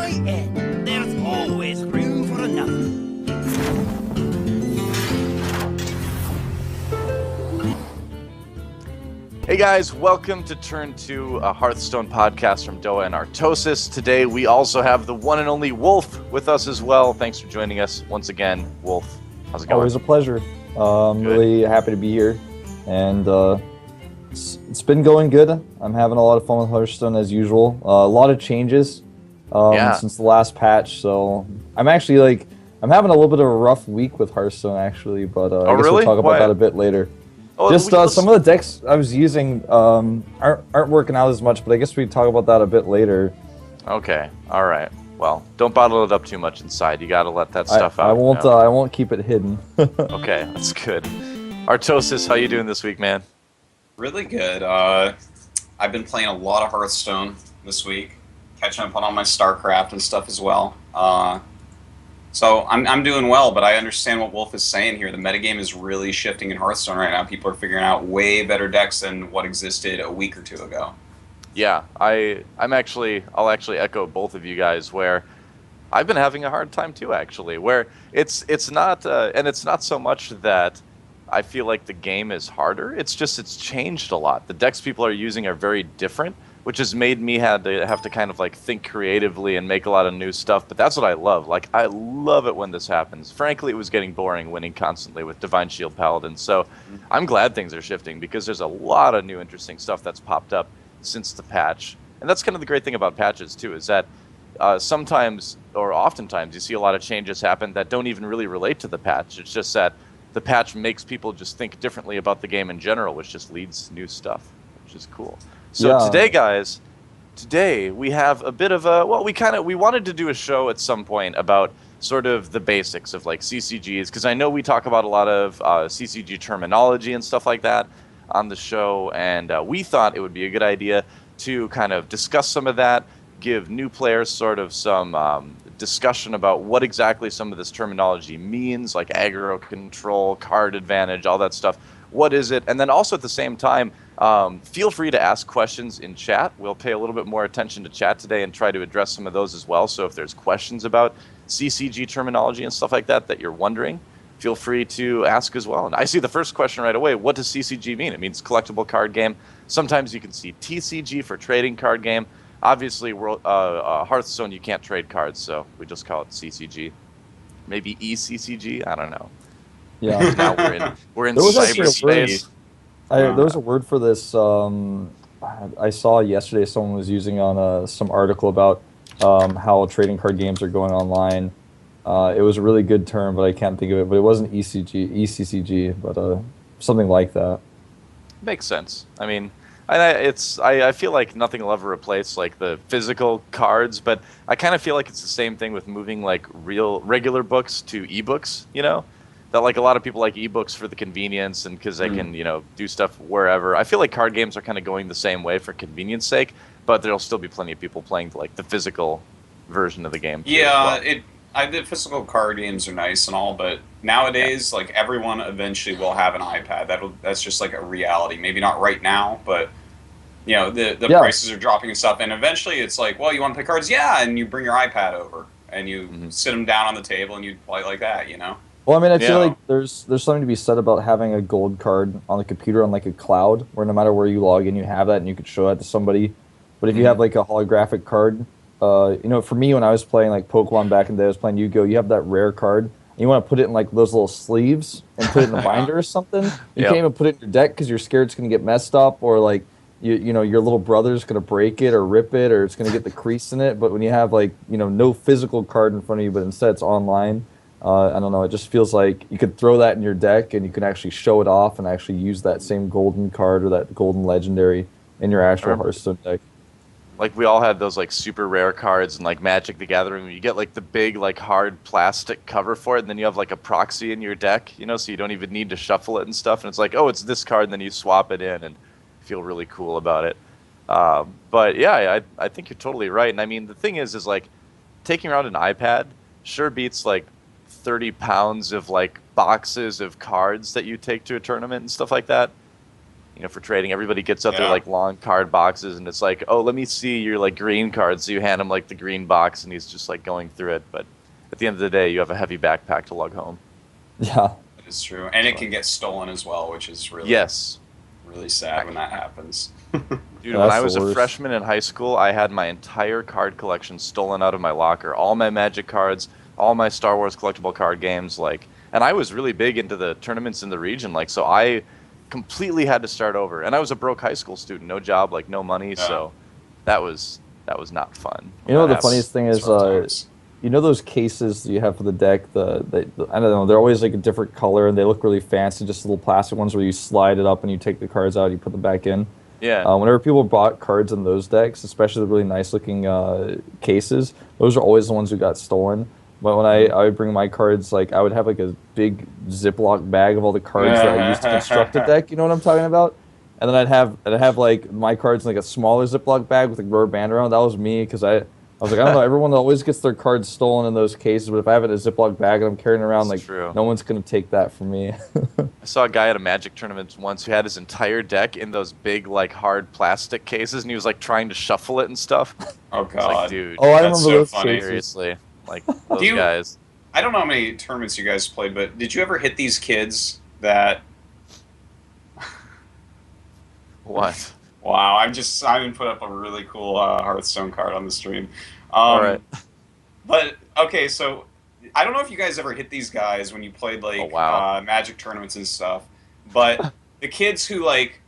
my end, there's always room for another. Hey guys, welcome to Turn2, a Hearthstone podcast from Doa and Artosis. Today we also have the one and only Wolf with us as well. Thanks for joining us once again, Wolf. How's it going? Always a pleasure. Really happy to be here, and it's been going good. I'm having a lot of fun with Hearthstone as usual. A lot of changes since the last patch, so I'm actually I'm having a little bit of a rough week with Hearthstone actually, but I guess we'll talk about that a bit later. Oh, Just some of the decks I was using aren't working out as much, but I guess we talk about that a bit later. Okay, all right. Well, don't bottle it up too much inside. You got to let that stuff out. I won't. You know? I won't keep it hidden. Okay, that's good. Artosis, how you doing this week, man? Really good. I've been playing a lot of Hearthstone this week, catching up on all my StarCraft and stuff as well. So I'm doing well, but I understand what Wolf is saying here. The metagame is really shifting in Hearthstone right now. People are figuring out way better decks than what existed a week or two ago. Yeah, I'll actually echo both of you guys where I've been having a hard time too, actually, where it's not and it's not so much that I feel like the game is harder. It's just it's changed a lot. The decks people are using are very different, which has made me have to kind of like think creatively and make a lot of new stuff. But that's what I love. Like, I love it when this happens. Frankly, it was getting boring winning constantly with Divine Shield Paladin. So I'm glad things are shifting because there's a lot of new interesting stuff that's popped up since the patch. And that's kind of the great thing about patches too, is that sometimes or oftentimes you see a lot of changes happen that don't even really relate to the patch. It's just that the patch makes people just think differently about the game in general, which just leads new stuff, which is cool. So today, guys, we have a bit of a, well, we wanted to do a show at some point about sort of the basics of like CCGs, because I know we talk about a lot of CCG terminology and stuff like that on the show, and we thought it would be a good idea to kind of discuss some of that, give new players sort of some discussion about what exactly some of this terminology means, like aggro control, card advantage, all that stuff. What is it? And then also at the same time, feel free to ask questions in chat. We'll pay a little bit more attention to chat today and try to address some of those as well. So if there's questions about CCG terminology and stuff like that that you're wondering, feel free to ask as well. And I see the first question right away. What does CCG mean? It means collectible card game. Sometimes you can see TCG for trading card game. Obviously, Hearthstone, you can't trade cards, so we just call it CCG. Maybe ECCG? I don't know. Yeah. Now we're in There was actually cyberspace. there was a word for this. I saw yesterday someone was using on some article about how trading card games are going online. It was a really good term, but I can't think of it. But it wasn't ECCG, but something like that. Makes sense. I mean, I feel like nothing will ever replace like the physical cards, but I kind of feel like it's the same thing with moving like regular books to ebooks. You know, that like a lot of people like ebooks for the convenience and because they can do stuff wherever. I feel like card games are kind of going the same way for convenience sake, but there'll still be plenty of people playing like the physical version of the game. Yeah, the physical card games are nice and all, but nowadays, like everyone eventually will have an iPad. That's just like a reality. Maybe not right now, but the prices are dropping and stuff. And eventually, it's like, well, you want to play cards? Yeah, and you bring your iPad over and you sit them down on the table and you play like that. Well, I mean, I feel like there's something to be said about having a gold card on the computer on like a cloud, where no matter where you log in, you have that and you could show that to somebody. But if you have like a holographic card, for me when I was playing like Pokemon back in the day, I was playing Yu-Gi-Oh! You have that rare card, and you want to put it in like those little sleeves and put it in a binder or something. You can't even put it in your deck because you're scared it's going to get messed up, or like your little brother's going to break it or rip it, or it's going to get the crease in it. But when you have like no physical card in front of you, but instead it's online. I don't know. It just feels like you could throw that in your deck and you can actually show it off and actually use that same golden card or that golden legendary in your actual Hearthstone deck. Like we all had those like super rare cards in like Magic the Gathering where you get like the big like hard plastic cover for it, and then you have like a proxy in your deck, so you don't even need to shuffle it and stuff. And it's like, oh, it's this card, and then you swap it in and feel really cool about it. But yeah, I think you're totally right. And I mean, the thing is like taking around an iPad sure beats like 30 pounds of like boxes of cards that you take to a tournament and stuff like that. for trading. Everybody gets out their Yeah. like long card boxes, and it's like, oh, let me see your like green cards. So you hand him like the green box, and he's just like going through it. But at the end of the day, you have a heavy backpack to lug home. Yeah. That is true, and it can get stolen as well, which is really Yes. really sad when that happens. Dude, Yeah, when that's I the was a worst. freshman in high school, I had my entire card collection stolen out of my locker. All my Magic cards, all my Star Wars collectible card games, like, and I was really big into the tournaments in the region, like, so I completely had to start over. And I was a broke high school student, no job, like no money, Yeah. so that was not fun. You know what the That's- funniest thing It's is? rough times. You know those cases you have for the deck. I don't know. They're always like a different color and they look really fancy. Just little plastic ones where you slide it up and you take the cards out, you put them back in. Yeah. Whenever people bought cards in those decks, especially the really nice looking cases, those are always the ones who got stolen. But when I would bring my cards, like I would have like a big Ziploc bag of all the cards that I used to construct a deck. You know what I'm talking about? And then I'd have like my cards in like a smaller Ziploc bag with a rubber band around. That was me because I was like, I don't know, everyone always gets their cards stolen in those cases, but if I have it in a Ziploc bag and I'm carrying it around, That's like true. no one's gonna take that from me. I saw a guy at a Magic tournament once who had his entire deck in those big, like, hard plastic cases, and he was, like, trying to shuffle it and stuff. Oh It's like, god. dude, Oh, I That's remember so those funny. cases. seriously. Like, those you- guys. I don't know how many tournaments you guys played, but did you ever hit these kids that? What? Wow, Simon put up a really cool Hearthstone card on the stream. All right. But okay, so I don't know if you guys ever hit these guys when you played like Oh, wow. Magic tournaments and stuff, but the kids who like,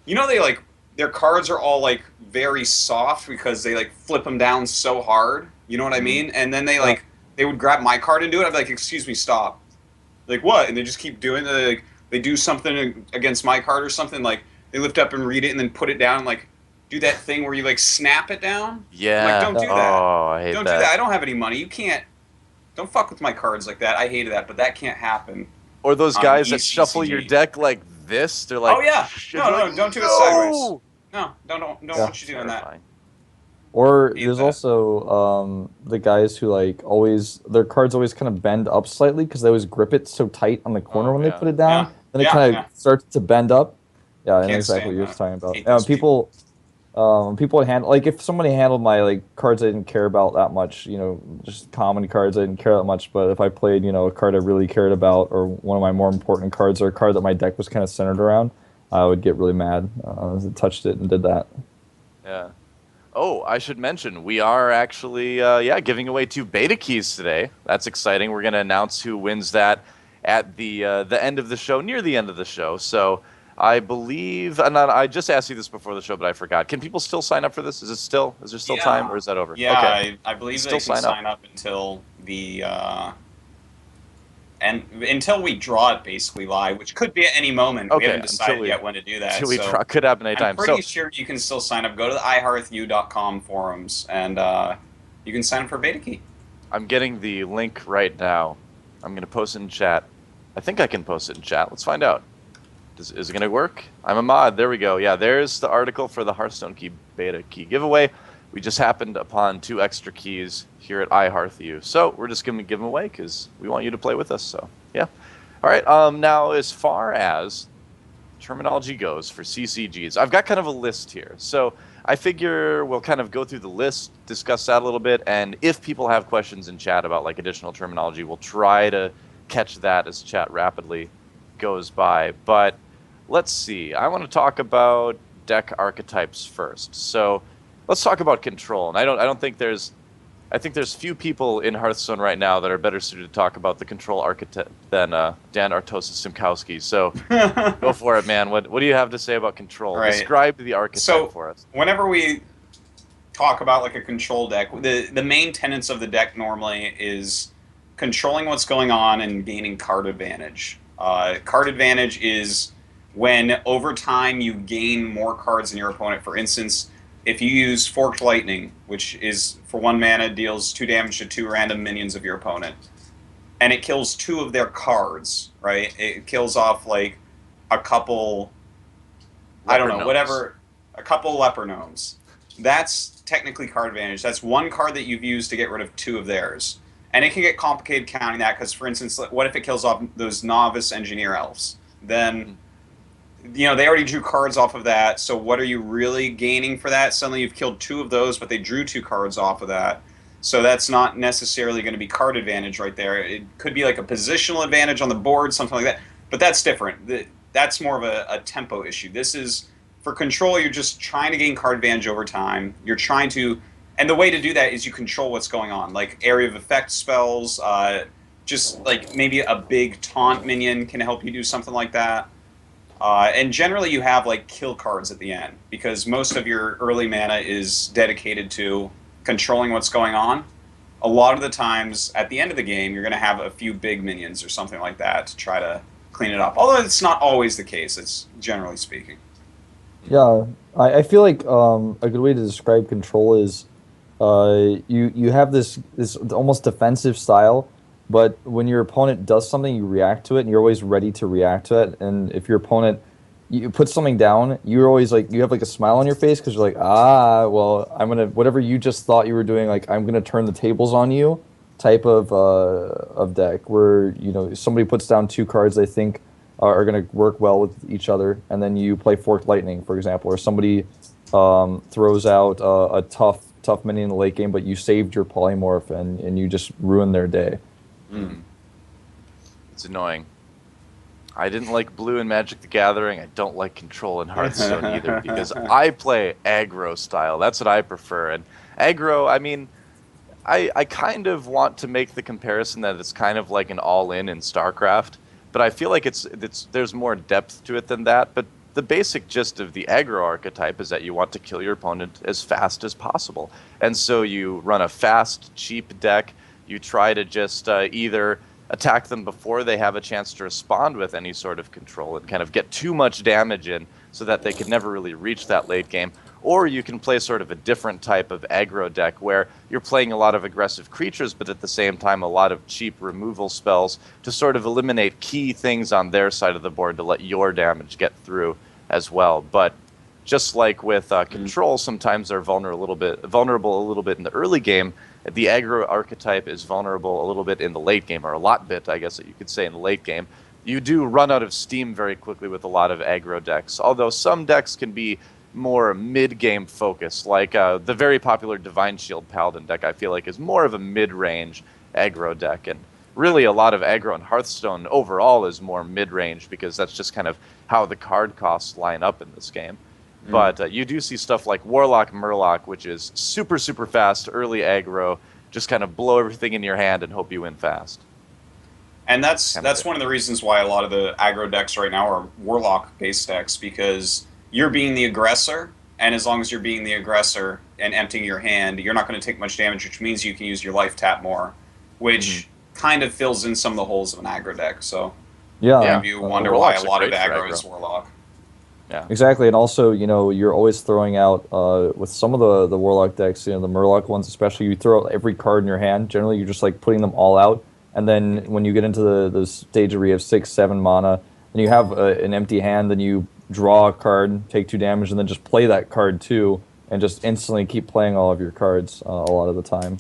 they like their cards are all like very soft because they like flip them down so hard. You know what I mean? And then they would grab my card and do it. I'd be like, "Excuse me, stop." Like what? And they just keep doing it. They do something against my card or something. Like they lift up and read it and then put it down. And, like do that thing where you like snap it down. Yeah. Like, don't do that. Oh, I hate Don't that. do that. I don't have any money. You can't. Don't fuck with my cards like that. I hated that, but that can't happen. Or those on guys that ECCG. shuffle your deck like this. They're like, Oh, yeah. "Shit," No, you're no, like, don't do it "No!" sideways. No, don't Yeah. want you doing that. Terrifying. Or Hate there's that. also the guys who like always their cards always kind of bend up slightly because they always grip it so tight on the corner Oh, when yeah. they put it down. Yeah. Then it Yeah, kind of yeah. starts to bend up. Yeah, I know Can't exactly stand what you're that. talking about. Hate those People would handle like if somebody handled my like cards I didn't care about that much, just common cards I didn't care that much. But if I played, a card I really cared about or one of my more important cards or a card that my deck was kind of centered around, I would get really mad. As it touched it and did that. Yeah. Oh, I should mention, we are actually, giving away 2 beta keys today. That's exciting. We're going to announce who wins that at the end of the show, near the end of the show. So I believe, and I just asked you this before the show, but I forgot. Can people still sign up for this? Is there still time, or is that over? Yeah, Okay. I believe Still they can sign up. sign up until the and until we draw it basically live, which could be at any moment. Okay, We haven't until decided we- yet when to do that. Until we so try, could happen anytime. I'm pretty So sure you can still sign up. Go to the iHearthU.com forums and you can sign up for beta key. I'm getting the link right now. I'm going to post it in chat. I think I can post it in chat. Let's find out. Is it going to work? I'm a mod. There we go. Yeah, there's the article for the Hearthstone key beta key giveaway. We just happened upon 2 extra keys here at iHearthU. So we're just going to give them away because we want you to play with us. So, yeah. All right. Now, as far as terminology goes for CCGs, I've got kind of a list here. So I figure we'll kind of go through the list, discuss that a little bit, and if people have questions in chat about like additional terminology, we'll try to catch that as chat rapidly goes by. But let's see. I want to talk about deck archetypes first. So let's talk about control. And I think there's few people in Hearthstone right now that are better suited to talk about the control archetype than Dan Artosis-Simkowski. So go for it, man. What do you have to say about control? Right. Describe the archetype for us. Whenever we talk about like a control deck, the main tenets of the deck normally is controlling what's going on and gaining card advantage. Card advantage is when over time you gain more cards than your opponent. For instance, if you use Forked Lightning, which is for 1 mana, deals 2 damage to 2 random minions of your opponent, and it kills 2 of their cards, right? It kills off like a couple, I don't know, Leper whatever, a couple leper gnomes. That's technically card advantage. That's 1 card that you've used to get rid of 2 of theirs. And it can get complicated counting that because, for instance, what if it kills off those novice engineer elves? Then you know, they already drew cards off of that, so what are you really gaining for that? Suddenly you've killed 2 of those, but they drew 2 cards off of that. So that's not necessarily going to be card advantage right there. It could be like a positional advantage on the board, something like that. But that's different. That's more of a tempo issue. This is, for control, you're just trying to gain card advantage over time. You're trying to, and the way to do that is you control what's going on, like area of effect spells, just like maybe a big taunt minion can help you do something like that. And generally you have like kill cards at the end, because most of your early mana is dedicated to controlling what's going on. A lot of the times at the end of the game you're going to have a few big minions or something like that to try to clean it up. Although it's not always the case, it's generally speaking. Yeah, I feel like a good way to describe control is you have this almost defensive style, but when your opponent does something, you react to it, and you're always ready to react to it. And if your opponent you put something down, you're always like, you have like a smile on your face because you're like, ah, well, I'm gonna, whatever you just thought you were doing, like I'm gonna turn the tables on you, type of deck where, you know, somebody puts down 2 cards they think are going to work well with each other, and then you play Forked Lightning, for example, or somebody throws out a tough minion in the late game, but you saved your polymorph and you just ruined their day. It's annoying. I didn't like blue in Magic the Gathering. I don't like control in Hearthstone either, because I play aggro style. That's what I prefer. And aggro, I mean, I kind of want to make the comparison that it's kind of like an all-in StarCraft, but I feel like there's more depth to it than that. But the basic gist of the aggro archetype is that you want to kill your opponent as fast as possible. And so you run a fast, cheap deck. You try to just either attack them before they have a chance to respond with any sort of control and kind of get too much damage in so that they can never really reach that late game. Or you can play sort of a different type of aggro deck where you're playing a lot of aggressive creatures, but at the same time a lot of cheap removal spells to sort of eliminate key things on their side of the board to let your damage get through as well. But just like with control, sometimes they're vulnerable a little bit in the early game. The aggro archetype is vulnerable a little bit in the late game, or a lot bit, I guess that you could say, in the late game. You do run out of steam very quickly with a lot of aggro decks, although some decks can be more mid-game focused, like the very popular Divine Shield Paladin deck, I feel like, is more of a mid-range aggro deck. And really a lot of aggro in Hearthstone overall is more mid-range, because that's just kind of how the card costs line up in this game. But you do see stuff like Warlock Murloc, which is super, super fast, early aggro, just kind of blow everything in your hand and hope you win fast. And that's one of the reasons why a lot of the aggro decks right now are Warlock-based decks, because you're being the aggressor, and as long as you're being the aggressor and emptying your hand, you're not going to take much damage, which means you can use your life tap more, which kind of fills in some of the holes of an aggro deck. So yeah, you wonder why a lot of the aggro is Warlock. Yeah, exactly. And also, you know, you're always throwing out with some of the Warlock decks, you know, the Murloc ones especially, you throw out every card in your hand. Generally, you're just like putting them all out, and then when you get into the stage where you have 6, 7 mana, and you have an empty hand, then you draw a card, take 2 damage, and then just play that card too, and just instantly keep playing all of your cards a lot of the time.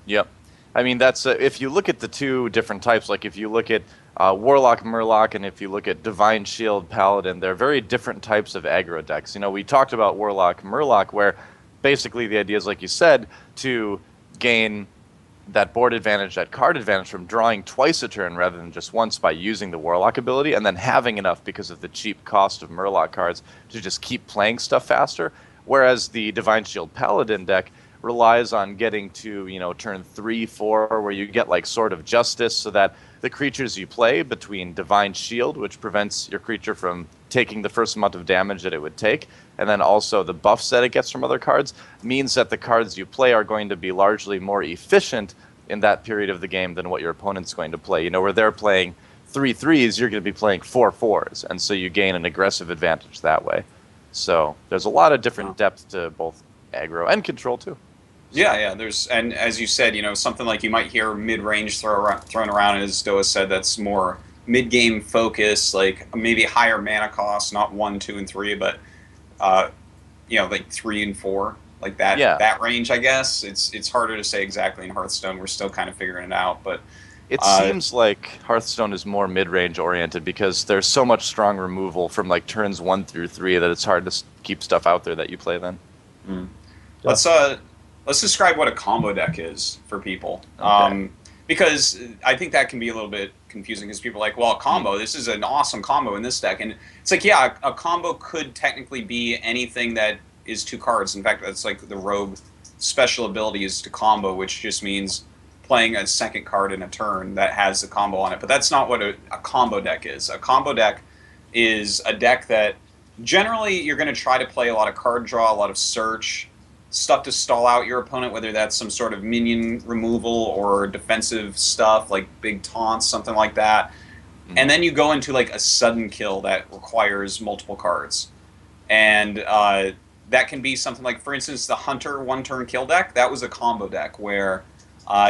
Yep. I mean, that's if you look at the 2 different types, like if you look at Warlock Murloc and if you look at Divine Shield Paladin, they're very different types of aggro decks. You know, we talked about Warlock Murloc, where basically the idea is, like you said, to gain that board advantage, that card advantage from drawing twice a turn rather than just once by using the Warlock ability, and then having enough because of the cheap cost of Murloc cards to just keep playing stuff faster. Whereas the Divine Shield Paladin deck relies on getting to, you know, turn 3, 4, where you get like Sword of Justice, so that the creatures you play between Divine Shield, which prevents your creature from taking the first amount of damage that it would take, and then also the buffs that it gets from other cards, means that the cards you play are going to be largely more efficient in that period of the game than what your opponent's going to play. You know, where they're playing 3 3s, you're going to be playing 4 4s, and so you gain an aggressive advantage that way. So there's a lot of different depth to both aggro and control too. Yeah, there's, and as you said, you know, something like you might hear mid-range thrown around, as Doa said, that's more mid-game focus, like maybe higher mana cost, not 1, 2, and 3, but you know, like 3 and 4, like that that range, I guess. It's harder to say exactly in Hearthstone. We're still kind of figuring it out, but It seems like Hearthstone is more mid-range oriented because there's so much strong removal from like turns 1 through 3 that it's hard to keep stuff out there that you play then. Mm. Let's describe what a combo deck is for people. Okay. Because I think that can be a little bit confusing because people are like, well, a combo, this is an awesome combo in this deck. And it's like, yeah, a combo could technically be anything that is 2 cards. In fact, that's like the rogue special ability is to combo, which just means playing a second card in a turn that has the combo on it. But that's not what a combo deck is. A combo deck is a deck that generally you're going to try to play a lot of card draw, a lot of search, stuff to stall out your opponent, whether that's some sort of minion removal or defensive stuff like big taunts, something like that. Mm-hmm. And then you go into like a sudden kill that requires multiple cards. And that can be something like, for instance, the Hunter one-turn kill deck. That was a combo deck where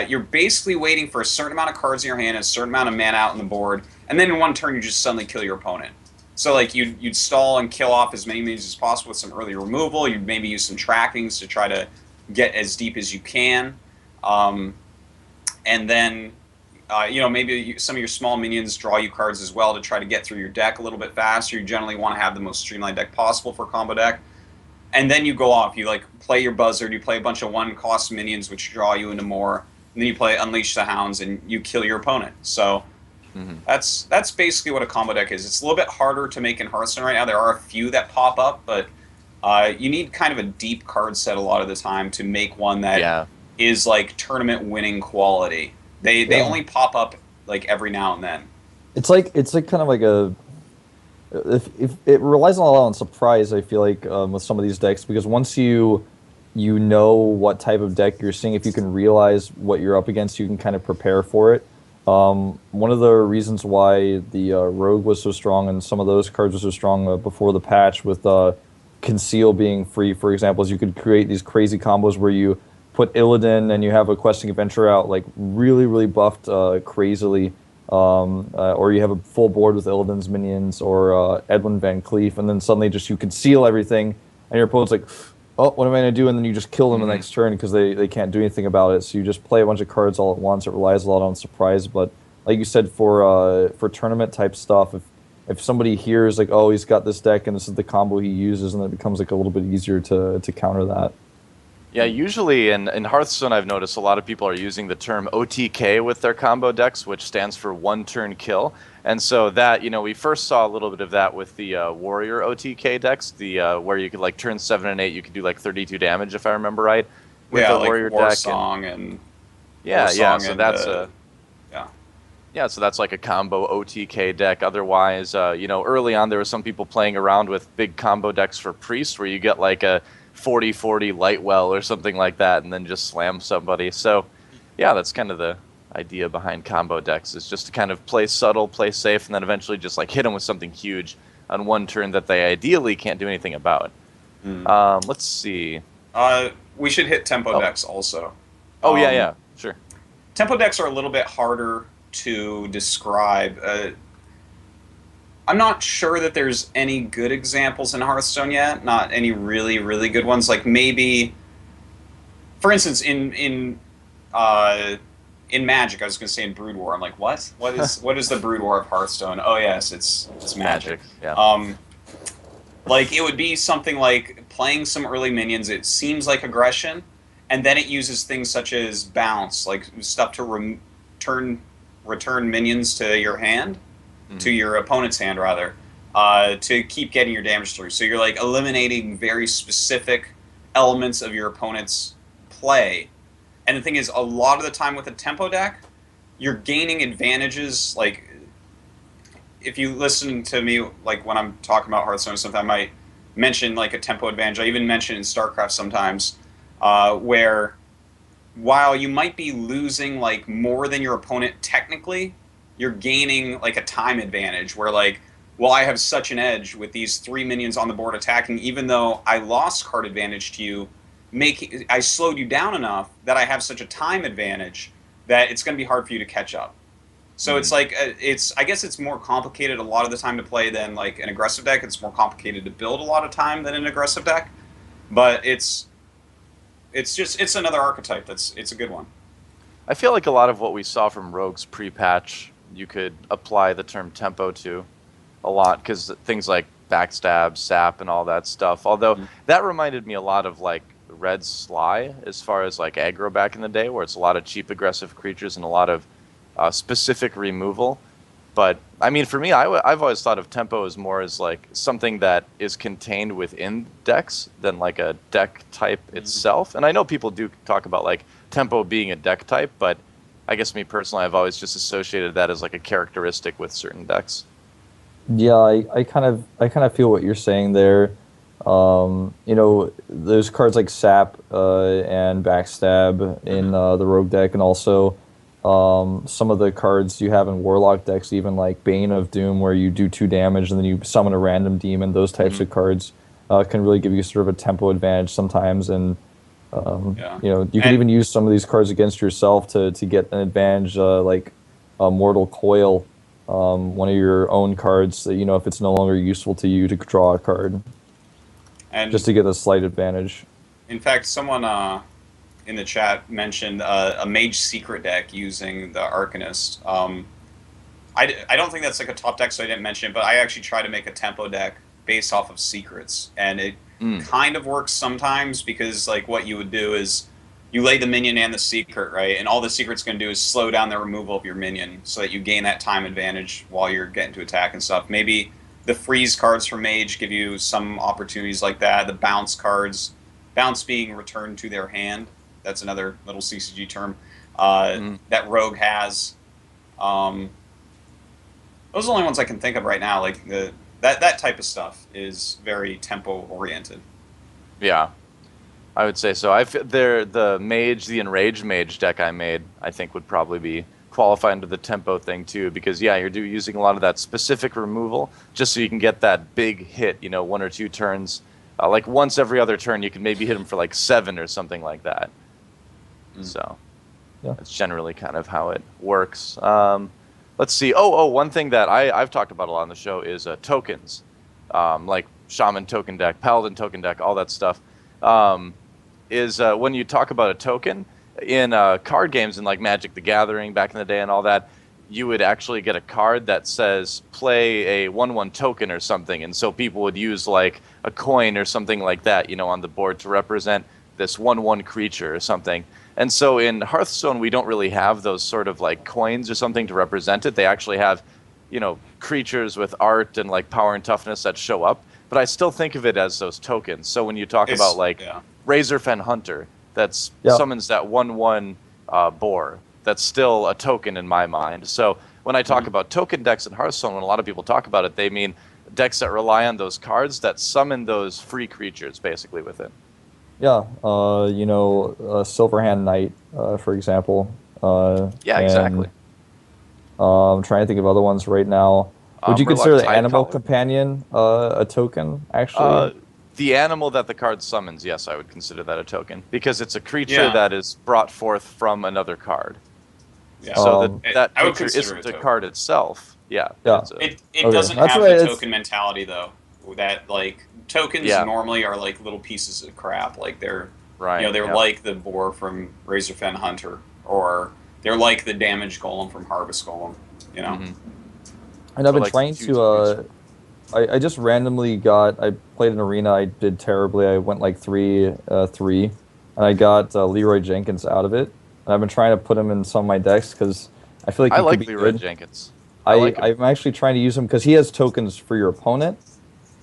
you're basically waiting for a certain amount of cards in your hand, a certain amount of mana out on the board, and then in one turn you just suddenly kill your opponent. So like you'd stall and kill off as many minions as possible with some early removal. You'd maybe use some trackings to try to get as deep as you can. And then maybe some of your small minions draw you cards as well to try to get through your deck a little bit faster. You generally want to have the most streamlined deck possible for a combo deck. And then you go off. You like play your Buzzard. You play a bunch of 1-cost minions which draw you into more. And then you play Unleash the Hounds and you kill your opponent. So that's basically what a combo deck is. It's a little bit harder to make in Hearthstone right now. There are a few that pop up, but you need kind of a deep card set a lot of the time to make one that is like tournament winning quality. They only pop up like every now and then. It's like kind of like a if it relies a lot on surprise. I feel like with some of these decks, because once you know what type of deck you're seeing, if you can realize what you're up against, you can kind of prepare for it. One of the reasons why the Rogue was so strong and some of those cards were so strong before the patch with Conceal being free, for example, is you could create these crazy combos where you put Illidan and you have a Questing Adventurer out like really, really buffed crazily, or you have a full board with Illidan's minions or Edwin Van Cleef, and then suddenly just you conceal everything and your opponent's like, oh, what am I going to do? And then you just kill them the next turn because they can't do anything about it. So you just play a bunch of cards all at once. It relies a lot on surprise. But like you said, for tournament type stuff, if somebody hears like, oh, he's got this deck and this is the combo he uses, and it becomes like a little bit easier to counter that. Yeah, usually in Hearthstone, I've noticed a lot of people are using the term OTK with their combo decks, which stands for one-turn kill. And so that, we first saw a little bit of that with the Warrior OTK decks, where you could like turn 7 and 8, you could do like 32 damage, if I remember right. With the like Warrior War deck. Song and so that's like a combo OTK deck. Otherwise, early on there were some people playing around with big combo decks for Priest, where you get like a 40-40 Lightwell or something like that, and then just slam somebody. So, yeah, that's kind of the idea behind combo decks, is just to kind of play subtle, play safe, and then eventually just like hit them with something huge on one turn that they ideally can't do anything about. Let's see. We should hit tempo decks also. Oh, yeah, sure. Tempo decks are a little bit harder to describe. I'm not sure that there's any good examples in Hearthstone yet. Not any really, really good ones. Like maybe, for instance, in Magic, I was going to say in Brood War. I'm like, what? What is the Brood War of Hearthstone? Oh yes, it's Magic. Yeah. Like it would be something like playing some early minions. It seems like aggression, and then it uses things such as bounce, like stuff to return minions to your hand. To your opponent's hand, rather, to keep getting your damage through. So you're like eliminating very specific elements of your opponent's play. And the thing is, a lot of the time with a tempo deck, you're gaining advantages. Like, if you listen to me, like when I'm talking about Hearthstone, sometimes I might mention like a tempo advantage. I even mention in StarCraft sometimes, where while you might be losing like more than your opponent technically, you're gaining like a time advantage where like, well, I have such an edge with these 3 minions on the board attacking, even though I lost card advantage to you, I slowed you down enough that I have such a time advantage that it's going to be hard for you to catch up. So it's like, I guess it's more complicated a lot of the time to play than like an aggressive deck. It's more complicated to build a lot of time than an aggressive deck, but it's another archetype. It's a good one. I feel like a lot of what we saw from Rogues pre-patch, you could apply the term tempo to a lot, because things like backstab, sap, and all that stuff. Although that reminded me a lot of like Red Sly as far as like aggro back in the day, where it's a lot of cheap aggressive creatures and a lot of specific removal. But I mean, for me, I've always thought of tempo as more as like something that is contained within decks than like a deck type itself. And I know people do talk about like tempo being a deck type, but I guess me personally, I've always just associated that as like a characteristic with certain decks. Yeah, I kind of feel what you're saying there. You know, there's cards like Sap and Backstab in the Rogue deck, and also some of the cards you have in Warlock decks, even like Bane of Doom, where you do 2 damage and then you summon a random demon. Those types of cards can really give you sort of a tempo advantage sometimes, and you know, you can even use some of these cards against yourself to get an advantage, like Mortal Coil. One of your own cards that, you know, if it's no longer useful to you, to draw a card, and just to get a slight advantage. In fact, someone in the chat mentioned a Mage Secret deck using the Arcanist. I don't think that's like a top deck, so I didn't mention it, but I actually try to make a tempo deck based off of secrets, and it kind of works sometimes, because like what you would do is you lay the minion and the secret, right? And all the secret's going to do is slow down the removal of your minion so that you gain that time advantage while you're getting to attack and stuff. Maybe the freeze cards from Mage give you some opportunities like that. The bounce cards, bounce being returned to their hand. That's another little CCG term that Rogue has. Those are the only ones I can think of right now. Like that type of stuff is very tempo oriented. Yeah. I would say so. The Mage, the Enraged Mage deck I made, I think would probably be qualify under the tempo thing too, because yeah, you're using a lot of that specific removal just so you can get that big hit, you know, 1 or 2 turns. Like once every other turn, you can maybe hit him for like 7 or something like that. So that's generally kind of how it works. Let's see. One thing that I've talked about a lot on the show is tokens, like Shaman token deck, Paladin token deck, all that stuff. Is when you talk about a token in card games in like Magic the Gathering back in the day and all that, you would actually get a card that says play a 1/1 token or something, and so people would use like a coin or something like that, you know, on the board to represent this 1/1 creature or something. And so in Hearthstone, we don't really have those sort of like coins or something to represent it. They actually have, you know, creatures with art and like power and toughness that show up. But I still think of it as those tokens. So when you talk about like Razorfen Hunter, that summons that 1/1 boar, that's still a token in my mind. So when I talk about token decks in Hearthstone, when a lot of people talk about it, they mean decks that rely on those cards that summon those free creatures, basically, with it. Yeah, you know, Silverhand Knight, for example. Exactly. I'm trying to think of other ones right now. Would you consider the Animal Companion a token, actually? The animal that the card summons, yes, I would consider that a token, because it's a creature that is brought forth from another card. Yeah. So that creature isn't a card itself. Yeah. It doesn't have the token mentality, though. That, like, tokens normally are like little pieces of crap. Like they're, you know, they're like the boar from Razorfen Hunter, or they're like the damage golem from Harvest Golem, you know? And I've been trying to, I just randomly I played an arena, I did terribly, I went like 3-3, and I got Leroy Jenkins out of it, and I've been trying to put him in some of my decks, because I feel like I like Leroy Jenkins. I'm actually trying to use him, because he has tokens for your opponent,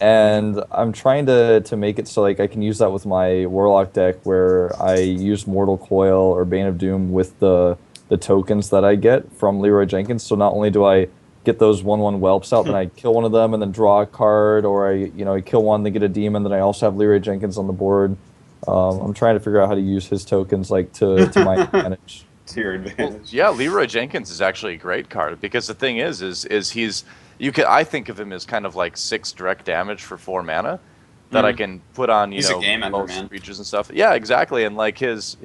and I'm trying to make it so like I can use that with my Warlock deck, where I use Mortal Coil or Bane of Doom with the tokens that I get from Leroy Jenkins, so not only do I get those 1/1 whelps out, then I kill one of them and then draw a card, or I kill one, then get a demon, then I also have Leroy Jenkins on the board. I'm trying to figure out how to use his tokens like to my advantage. To your advantage. Well, Leroy Jenkins is actually a great card, because the thing is he's I think of him as kind of like 6 direct damage for 4 mana that I can put on, he's a game ender, man. Creatures and stuff. Yeah, exactly. And like his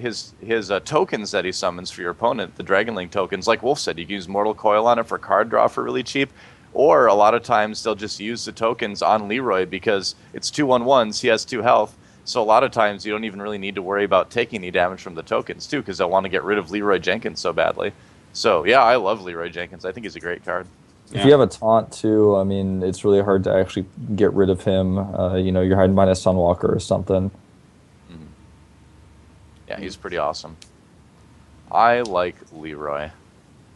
tokens that he summons for your opponent, the Dragonlink tokens, like Wolf said, you can use Mortal Coil on it for card draw for really cheap, or a lot of times they'll just use the tokens on Leroy because it's 2/1/1s, he has 2 health, So a lot of times you don't even really need to worry about taking any damage from the tokens too, because they'll want to get rid of Leroy Jenkins so badly. So yeah, I love Leroy Jenkins. I think he's a great card. If you have a taunt too, I mean, it's really hard to actually get rid of him. You know, you're hiding behind a Sunwalker or something. Mm-hmm. Yeah, he's pretty awesome. I like Leroy.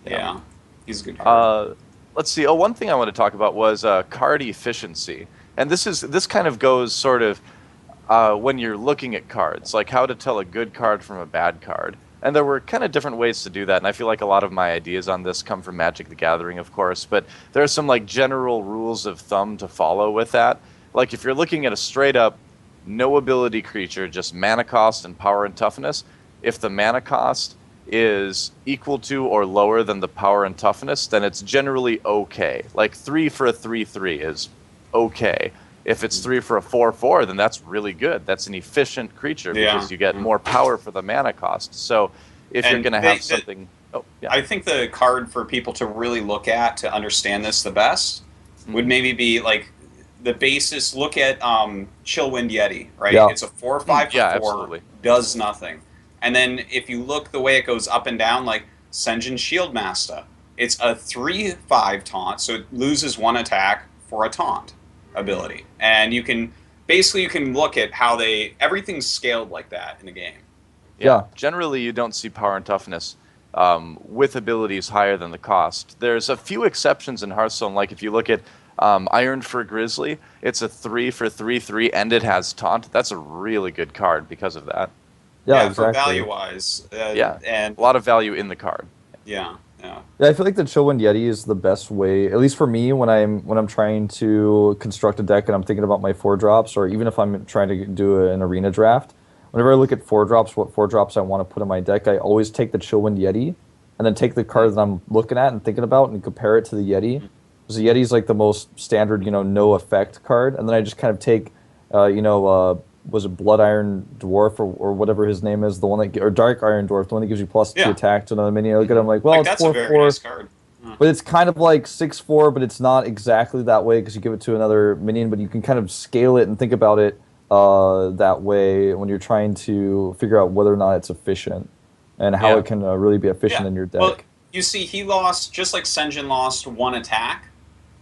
Yeah, he's a good card. Let's see. Oh, one thing I want to talk about was card efficiency, and this kind of goes sort of when you're looking at cards, like how to tell a good card from a bad card. And there were kind of different ways to do that, and I feel like a lot of my ideas on this come from Magic the Gathering, of course, but there are some like general rules of thumb to follow with that. Like if you're looking at a straight up no ability creature, just mana cost and power and toughness, if the mana cost is equal to or lower than the power and toughness, then it's generally okay. Like 3 for a 3/3 is okay. If it's 3 for a 4/4, then that's really good. That's an efficient creature because you get more power for the mana cost. So if you're going to have something... I think the card for people to really look at to understand this the best would maybe be like the basis. Look at Chillwind Yeti, right? Yeah. It's a 4/5 for 4, absolutely. does nothing. And then if you look the way it goes up and down, like Senjin Shieldmaster, it's a 3/5 taunt, so it loses 1 attack for a taunt ability. And you can look at how everything's scaled like that in the game. Yeah. Generally, you don't see power and toughness with abilities higher than the cost. There's a few exceptions in Hearthstone, like if you look at Iron for Grizzly, it's a 3 for 3/3 and it has taunt. That's a really good card because of that. Yeah, For exactly. value-wise. And a lot of value in the card. Yeah. Yeah, I feel like the Chillwind Yeti is the best way, at least for me, when I'm trying to construct a deck and I'm thinking about my 4-drops, or even if I'm trying to do an arena draft. Whenever I look at 4-drops, what 4-drops I want to put in my deck, I always take the Chillwind Yeti, and then take the card that I'm looking at and thinking about and compare it to the Yeti. Because the Yeti's like the most standard, no effect card, and then I just kind of take, was it Blood Iron Dwarf or whatever his name is, the one that or Dark Iron Dwarf, the one that gives you +2 attack to another minion. I look at him like, well, it's that's 4/4, a very nice card. but it's kind of like 6/4, but it's not exactly that way because you give it to another minion. But you can kind of scale it and think about it that way when you're trying to figure out whether or not it's efficient and how it can really be efficient in your deck. Well, you see, he lost, just like Senjin lost 1 attack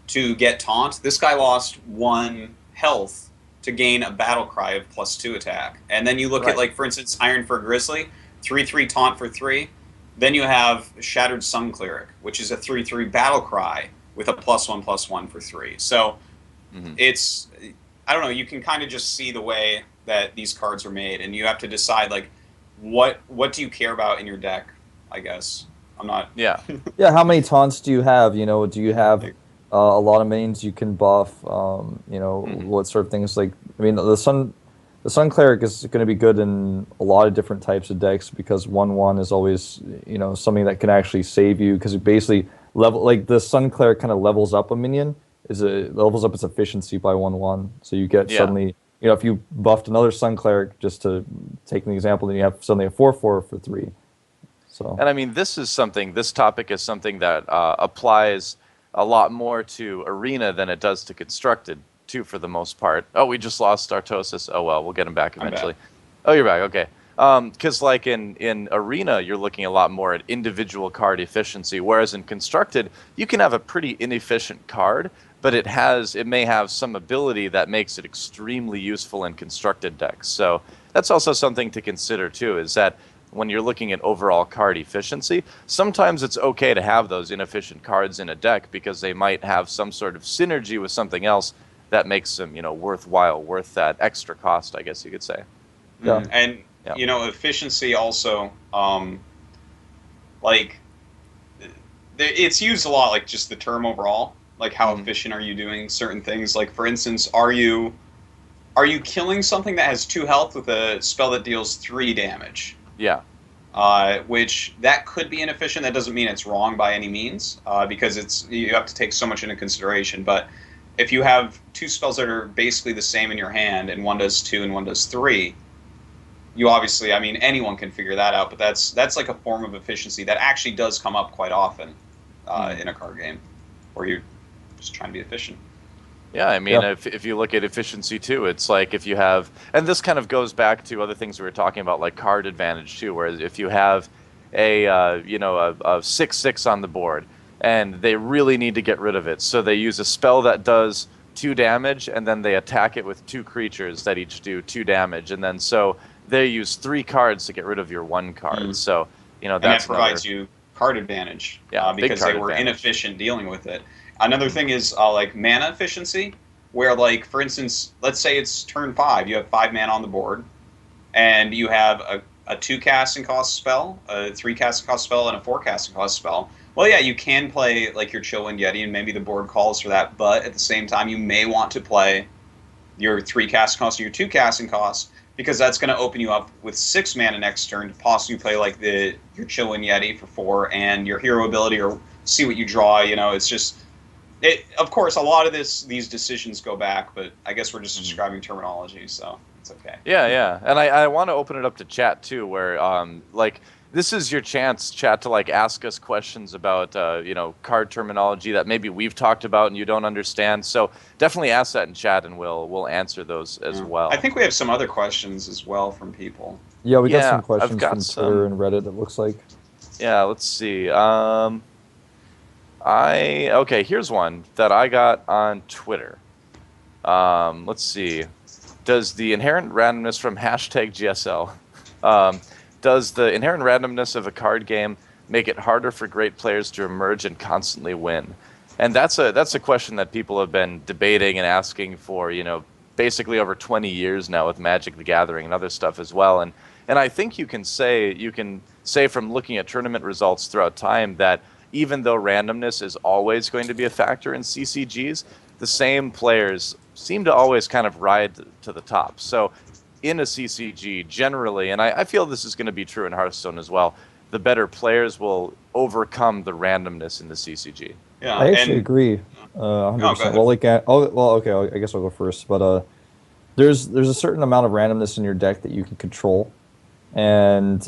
to get taunt. This guy lost 1 health to gain a battle cry of +2 attack. And then you look at, like, for instance, Iron for Grizzly, 3/3 taunt for 3. Then you have Shattered Sun Cleric, which is a 3/3 battle cry with a +1/+1 for 3. So it's, I don't know, you can kind of just see the way that these cards are made, and you have to decide, like, what do you care about in your deck, I guess. I'm not... Yeah. Yeah, how many taunts do you have? Do you have... a lot of minions you can buff, what sort of things, like, I mean, the Sun Cleric is going to be good in a lot of different types of decks because 1/1 is always, something that can actually save you because it basically the Sun Cleric kind of levels up a minion, levels up its efficiency by 1/1. So you get suddenly, if you buffed another Sun Cleric, just to take an example, then you have suddenly a 4/4 for 3. So. And I mean, this topic is something that applies a lot more to Arena than it does to Constructed, too, for the most part. Oh, we just lost Artosis. Oh, well, we'll get him back eventually. Oh, you're back. Okay. Because, like, in Arena, you're looking a lot more at individual card efficiency, whereas in Constructed, you can have a pretty inefficient card, but it may have some ability that makes it extremely useful in Constructed decks. So that's also something to consider, too, is that when you're looking at overall card efficiency, sometimes it's okay to have those inefficient cards in a deck because they might have some sort of synergy with something else that makes them, worthwhile, worth that extra cost, I guess you could say. Yeah. And, efficiency also, it's used a lot, like just the term overall, like how efficient are you doing certain things? Like, for instance, are you killing something that has 2 health with a spell that deals 3 damage? Yeah. Which that could be inefficient. That doesn't mean it's wrong by any means, because you have to take so much into consideration. But if you have 2 spells that are basically the same in your hand, and one does 2 and one does 3, you obviously, I mean, anyone can figure that out. But that's like a form of efficiency that actually does come up quite often in a card game, where you're just trying to be efficient. Yeah, I mean, if you look at efficiency too, it's like if you have, and this kind of goes back to other things we were talking about, like card advantage too. Whereas if you have a 6/6 on the board, and they really need to get rid of it, so they use a spell that does 2 damage, and then they attack it with 2 creatures that each do 2 damage, and then so they use 3 cards to get rid of your 1 card. So and that's that provides you card advantage because they were inefficient dealing with it. Another thing is like mana efficiency, where like for instance, let's say it's turn 5, you have 5 mana on the board, and you have a 2 casting cost spell, a 3 casting cost spell, and a 4 casting cost spell. Well, yeah, you can play like your Chillwind Yeti, and maybe the board calls for that, but at the same time, you may want to play your 3 casting cost and your 2 casting costs, because that's going to open you up with 6 mana next turn to possibly play like your Chillwind Yeti for 4 and your hero ability, or see what you draw. It's just. Of course, a lot of these decisions go back, but I guess we're just describing terminology, so it's okay. Yeah. And I want to open it up to chat, too, where, this is your chance, chat, to, ask us questions about, card terminology that maybe we've talked about and you don't understand. So definitely ask that in chat, and we'll answer those as well. I think we have some other questions as well from people. Yeah, we got some questions from Twitter and Reddit, it looks like. Yeah, let's see. Okay, here's one that I got on Twitter. Let's see. Does the inherent randomness from #GSL, does the inherent randomness of a card game make it harder for great players to emerge and constantly win? And that's a question that people have been debating and asking for, basically over 20 years now with Magic the Gathering and other stuff as well. And I think you can say from looking at tournament results throughout time that even though randomness is always going to be a factor in CCGs, the same players seem to always kind of ride to the top. So in a CCG, generally, and I feel this is going to be true in Hearthstone as well, the better players will overcome the randomness in the CCG. Yeah, I actually agree 100%. I guess I'll go first. But there's a certain amount of randomness in your deck that you can control. And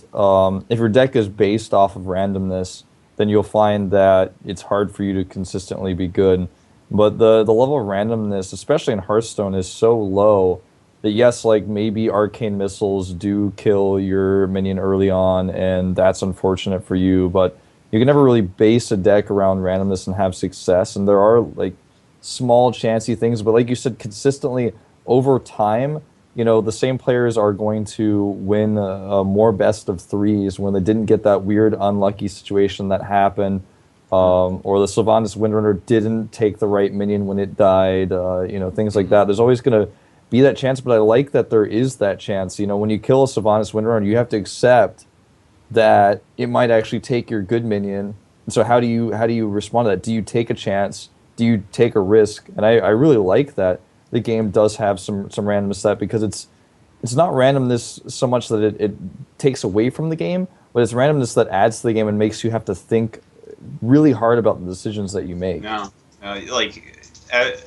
if your deck is based off of randomness, then you'll find that it's hard for you to consistently be good. But the level of randomness, especially in Hearthstone, is so low that yes, like maybe arcane missiles do kill your minion early on, and that's unfortunate for you, but you can never really base a deck around randomness and have success. And there are like small chancy things, but like you said, consistently over time, the same players are going to win more best of threes when they didn't get that weird unlucky situation that happened, or the Sylvanas Windrunner didn't take the right minion when it died, things like that. There's always going to be that chance, but I like that there is that chance. When you kill a Sylvanas Windrunner, you have to accept that it might actually take your good minion. And so how do you respond to that? Do you take a chance? Do you take a risk? And I really like that the game does have some randomness to that, because it's not randomness so much that it takes away from the game, but it's randomness that adds to the game and makes you have to think really hard about the decisions that you make. Yeah,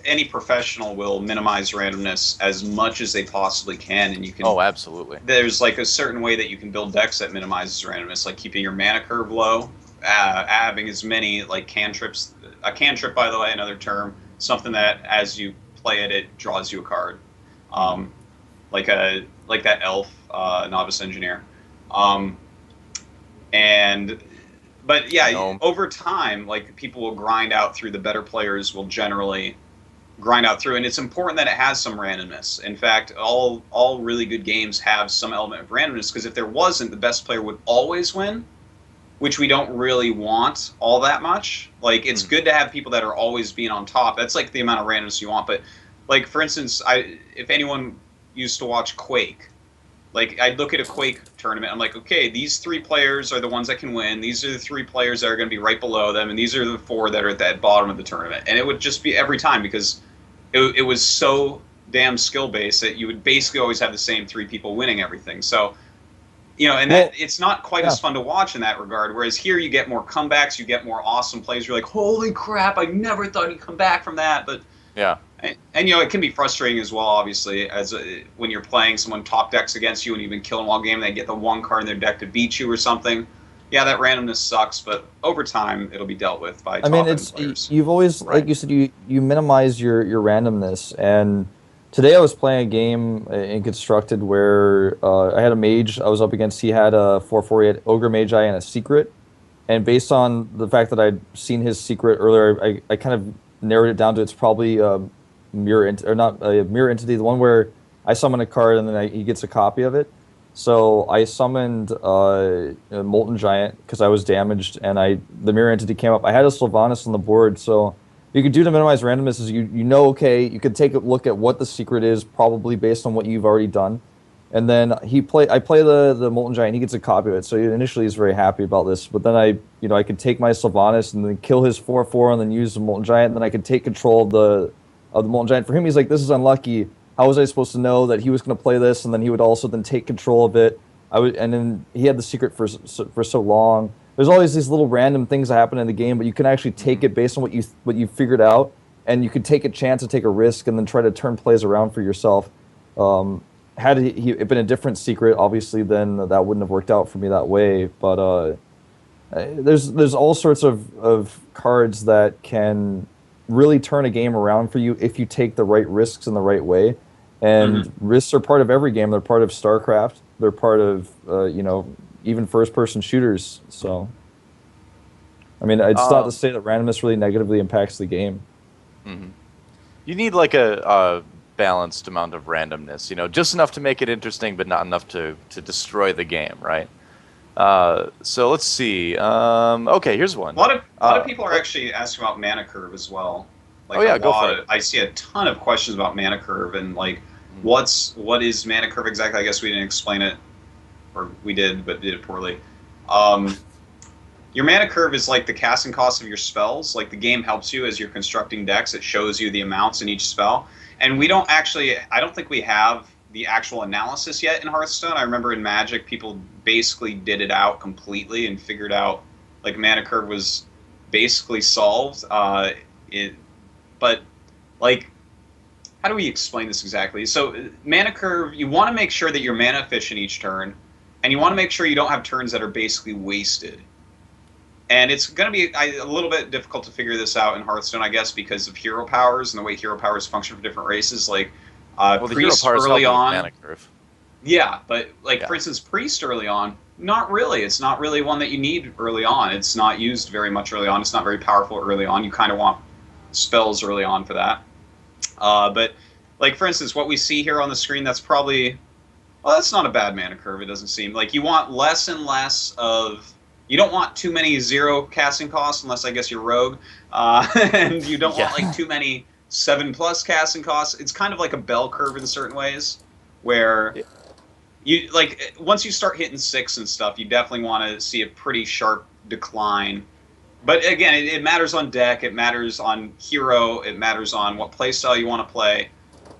any professional will minimize randomness as much as they possibly can, and you can. Oh, absolutely. There's like a certain way that you can build decks that minimizes randomness, like keeping your mana curve low, having as many like cantrips. A cantrip, by the way, another term, something that as you play it draws you a card, like that elf novice engineer, but yeah, over time, like people will grind out through. The better players will generally grind out through, and it's important that it has some randomness. In fact, all really good games have some element of randomness, because if there wasn't, the best player would always win, which we don't really want all that much. Like, it's good to have people that are always being on top. That's like the amount of randomness you want. But like, for instance, if anyone used to watch Quake, like I'd look at a Quake tournament, I'm like, okay, these 3 players are the ones that can win. These are the 3 players that are going to be right below them, and these are the 4 that are at that bottom of the tournament. And it would just be every time, because it was so damn skill based that you would basically always have the same 3 people winning everything. So, and that it's not quite as fun to watch in that regard. Whereas here you get more comebacks, you get more awesome plays. You're like, holy crap, I never thought he'd come back from that. But yeah. And it can be frustrating as well, obviously, when you're playing someone top decks against you and you've been killing all game, they get the 1 card in their deck to beat you or something. yeah, that randomness sucks, but over time it'll be dealt with by I mean, top end players. you've always, Right. like you said, you minimize your randomness. And today I was playing a game in Constructed where I had a mage I was up against. He had a 4/4, he had Ogre Magi and a secret. And based on the fact that I'd seen his secret earlier, I kind of narrowed it down to it's probably a or not a mirror entity, the one where I summon a card and then he gets a copy of it. So I summoned a Molten Giant because I was damaged, and the mirror entity came up. I had a Sylvanas on the board, so you could do to minimize randomness is you know, okay, you could take a look at what the secret is, probably based on what you've already done. And then I play the Molten Giant. He gets a copy of it. So initially he's very happy about this. But then I could take my Sylvanas and then kill his 4/4 and then use the Molten Giant. And then I could take control of the Molten Giant. For him, he's like, this is unlucky. How was I supposed to know that he was going to play this? And then he would also then take control of it. And then he had the secret for so long. There's always these little random things that happen in the game, but you can actually take it based on what you figured out, and you could take a chance and take a risk, and then try to turn plays around for yourself. Had he been a different secret, obviously, then that wouldn't have worked out for me that way. But there's all sorts of cards that can really turn a game around for you if you take the right risks in the right way. And risks are part of every game. They're part of StarCraft. They're part of even first-person shooters. So, I mean, it's not to say that randomness really negatively impacts the game. You need like a balanced amount of randomness, just enough to make it interesting, but not enough to destroy the game, right? So let's see. Okay, here's one. A lot of people are actually asking about mana curve as well. Like, oh yeah, go for it. I see a ton of questions about mana curve and like what is mana curve exactly? I guess we didn't explain it, or we did, but did it poorly. Your mana curve is like the casting cost of your spells. Like the game helps you as you're constructing decks. It shows you the amounts in each spell. And we don't actually, I don't think we have the actual analysis yet in Hearthstone. I remember in Magic, people basically did it out completely and figured out like mana curve was basically solved. But like, how do we explain this exactly? So mana curve, you want to make sure that you're mana efficient each turn, and you want to make sure you don't have turns that are basically wasted. And it's going to be a little bit difficult to figure this out in Hearthstone, I guess, because of hero powers and the way hero powers function for different races. Like, Priest early on. Mana curve. Yeah, but for instance, Priest early on, not really. It's not really one that you need early on. It's not used very much early on. It's not very powerful early on. You kind of want spells early on for that. But, like, for instance, what we see here on the screen, that's probably... Well, that's not a bad mana curve, it doesn't seem. Like, you want less and less of... You don't want too many 0 casting costs, unless I guess you're rogue. And you don't want, like, too many 7+ casting costs. It's kind of like a bell curve in certain ways, where... You like once you start hitting 6 and stuff, you definitely want to see a pretty sharp decline. But again, it matters on deck, it matters on hero, it matters on what playstyle you want to play.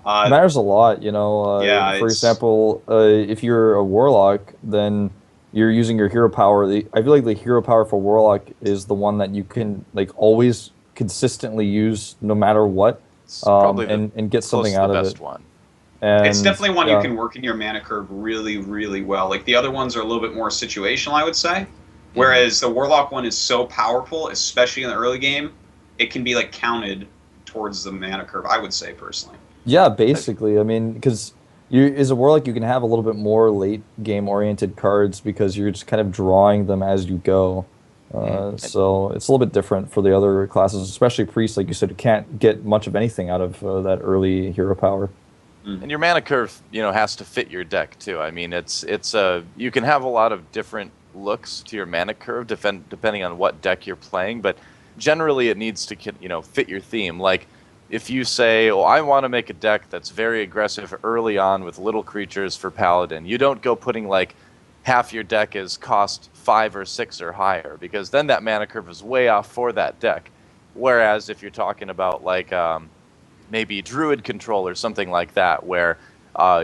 It matters a lot, For example, if you're a warlock, then you're using your hero power. I feel like the hero power for warlock is the one that you can like always consistently use no matter what, and get something out of it. Best one. And, it's definitely one you can work in your mana curve really, really well. Like the other ones are a little bit more situational, I would say. Whereas the Warlock one is so powerful, especially in the early game, it can be like counted towards the mana curve, I would say, personally. Yeah, basically. I mean, because as a Warlock, you can have a little bit more late game oriented cards because you're just kind of drawing them as you go. So it's a little bit different for the other classes, especially Priest, like you said, you can't get much of anything out of that early hero power. And your mana curve, has to fit your deck too. I mean, it's you can have a lot of different looks to your mana curve depending on what deck you're playing, but generally it needs to fit your theme. Like if you say, "Oh, I want to make a deck that's very aggressive early on with little creatures for Paladin," you don't go putting like half your deck is cost 5 or 6 or higher, because then that mana curve is way off for that deck. Whereas if you're talking about like maybe Druid Control or something like that, where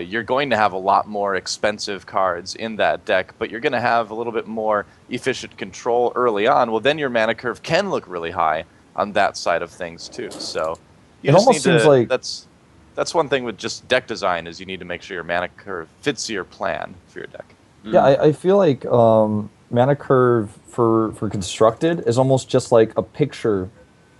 you're going to have a lot more expensive cards in that deck, but you're going to have a little bit more efficient control early on, well, then your mana curve can look really high on that side of things too. So it almost seems like that's one thing with just deck design, is you need to make sure your mana curve fits your plan for your deck. Yeah, I feel like mana curve for constructed is almost just like a picture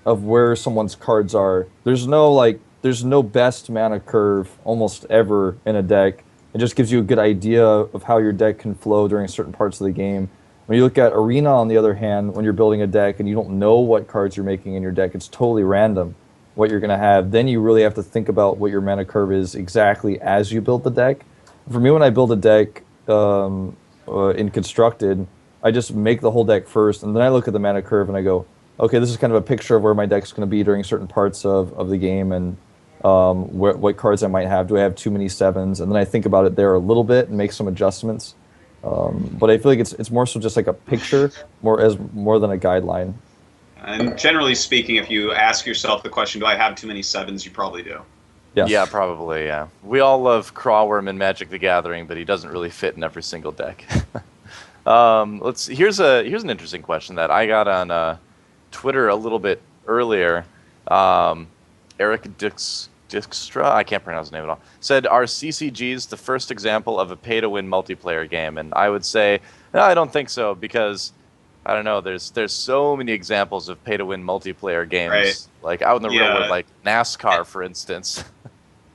of where someone's cards are. There's no best mana curve almost ever in a deck. It just gives you a good idea of how your deck can flow during certain parts of the game. When you look at Arena, on the other hand, when you're building a deck and you don't know what cards you're making in your deck, it's totally random what you're going to have. Then you really have to think about what your mana curve is exactly as you build the deck. For me, when I build a deck in Constructed, I just make the whole deck first, and then I look at the mana curve and I go, okay, this is kind of a picture of where my deck's going to be during certain parts of the game, and what cards I might have. Do I have too many 7s? And then I think about it there a little bit and make some adjustments. But I feel like it's more so just like a picture, more than a guideline. And generally speaking, if you ask yourself the question, do I have too many 7s, you probably do. Yes. Yeah, probably, yeah. We all love Crawworm in Magic the Gathering, but he doesn't really fit in every single deck. Here's an interesting question that I got on Twitter a little bit earlier. Eric Dijkstra, I can't pronounce his name at all, said, are CCGs the first example of a pay-to-win multiplayer game? And I would say, no, I don't think so, because, I don't know, there's so many examples of pay-to-win multiplayer games, right, like out in the real world, like NASCAR, for instance.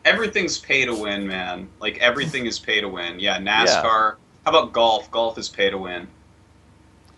Everything's pay-to-win, man. Like, everything is pay-to-win. Yeah, NASCAR. How about golf? Golf is pay-to-win.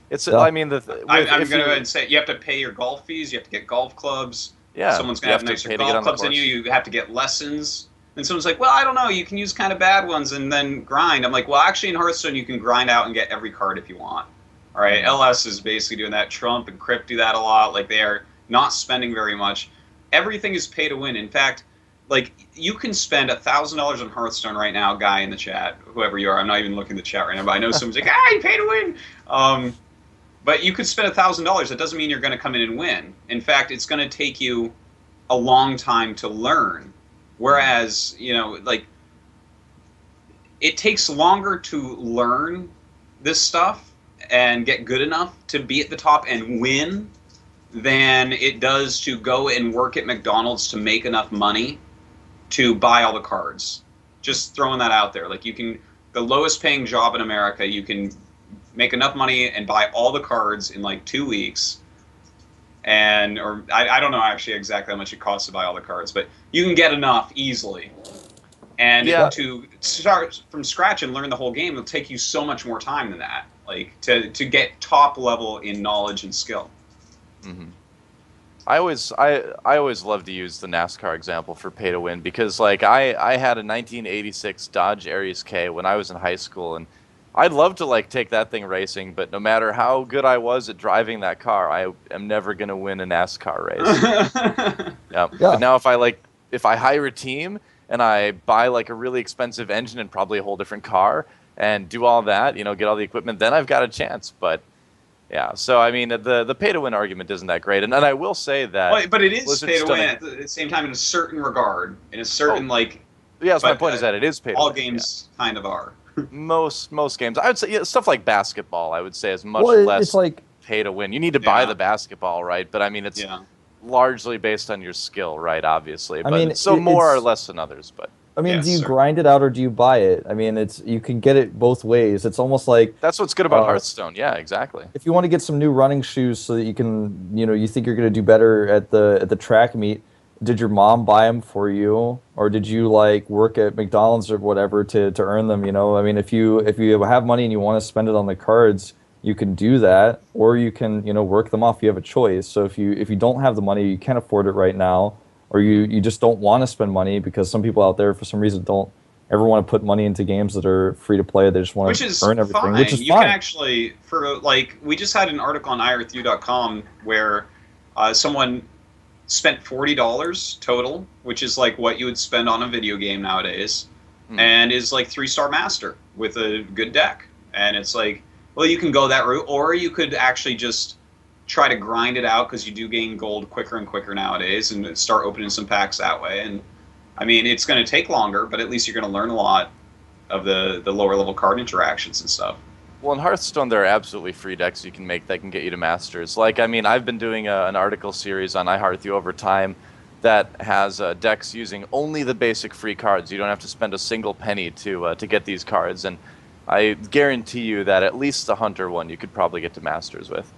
It's, Yeah. I mean, I'm going to go ahead and say, you have to pay your golf fees, you have to get golf clubs. yeah, Someone's going to have nicer pay to get golf on the clubs than course. you have to get lessons. And someone's like, well, I don't know, you can use kind of bad ones and then grind. I'm like, well, actually in Hearthstone you can grind out and get every card if you want. All right, LS is basically doing that. Trump and Crypt do that a lot. Like, they are not spending very much. Everything is pay to win. In fact, like, you can spend $1,000 on Hearthstone right now, guy in the chat, whoever you are. I'm not even looking at the chat right now, but I know someone's like, you pay to win. But you could spend $1,000. That doesn't mean you're going to come in and win. In fact, it's going to take you a long time to learn. Whereas, you know, like, it takes longer to learn this stuff and get good enough to be at the top and win than it does to go and work at McDonald's to make enough money to buy all the cards. Just throwing that out there. Like, you can, the lowest paying job in America, you can make enough money and buy all the cards in like 2 weeks. And, or I don't know actually exactly how much it costs to buy all the cards, but you can get enough easily. And to start from scratch and learn the whole game will take you so much more time than that. Like, to get top level in knowledge and skill. Mm-hmm. I always love to use the NASCAR example for pay to win, because like I had a 1986 Dodge Aries K when I was in high school, and I'd love to like take that thing racing, but no matter how good I was at driving that car, I am never gonna win a NASCAR race. Yeah. But now if I hire a team and I buy like a really expensive engine and probably a whole different car and do all that, you know, get all the equipment, then I've got a chance. But yeah, so I mean, the pay-to-win argument isn't that great, and I will say that. Well, but it is Blizzard's pay-to-win at the same time in a certain regard, in a certain like. Yeah, so my point is that it is pay-to-win. All games kind of are. Most games, I would say, stuff like basketball, I would say is much less it's like pay-to-win. You need to buy the basketball, right? But I mean, it's largely based on your skill, right? Obviously, but mean, so more or less than others, but. I mean, do you grind it out or do you buy it? I mean, you can get it both ways. It's almost like that's what's good about Hearthstone. Yeah, exactly. If you want to get some new running shoes so that you can, you think you're going to do better at the track meet, did your mom buy them for you, or did you like work at McDonald's or whatever to earn them? I mean, if you have money and you want to spend it on the cards, you can do that, or you can work them off. You have a choice. So if you don't have the money, you can't afford it right now, or you just don't want to spend money, because some people out there for some reason don't ever want to put money into games that are free to play. They just want to earn everything, fine. which is you fine. Can actually, we just had an article on iEarthU.com where someone spent $40 total, which is like what you would spend on a video game nowadays, and is like 3-star master with a good deck. And it's like, well, you can go that route, or you could actually just try to grind it out, because you do gain gold quicker and quicker nowadays, and start opening some packs that way. And I mean, it's going to take longer, but at least you're going to learn a lot of the lower level card interactions and stuff. Well, in Hearthstone, there are absolutely free decks you can make that can get you to Masters. Like, I mean, I've been doing an article series on iHeartU over time that has decks using only the basic free cards. You don't have to spend a single penny to get these cards. And I guarantee you that at least the Hunter one you could probably get to Masters with.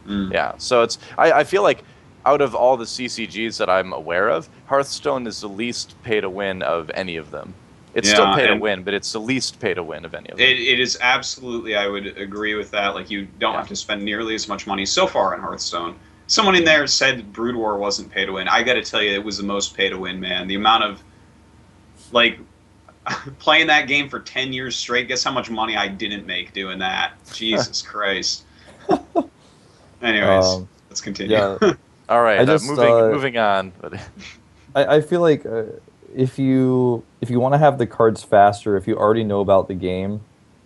Yeah, so it's I feel like out of all the CCGs that I'm aware of, Hearthstone is the least pay to win of any of them. It's still pay to win, but it's the least pay to win of any of them. It is absolutely, I would agree with that. Like, you don't have to spend nearly as much money so far in Hearthstone. Someone in there said Brood War wasn't pay to win. I got to tell you, it was the most pay to win, man. The amount of, like, playing that game for 10 years straight, guess how much money I didn't make doing that? Jesus Christ. Anyways, let's continue. Yeah. All right, moving on. I feel like if you want to have the cards faster, if you already know about the game,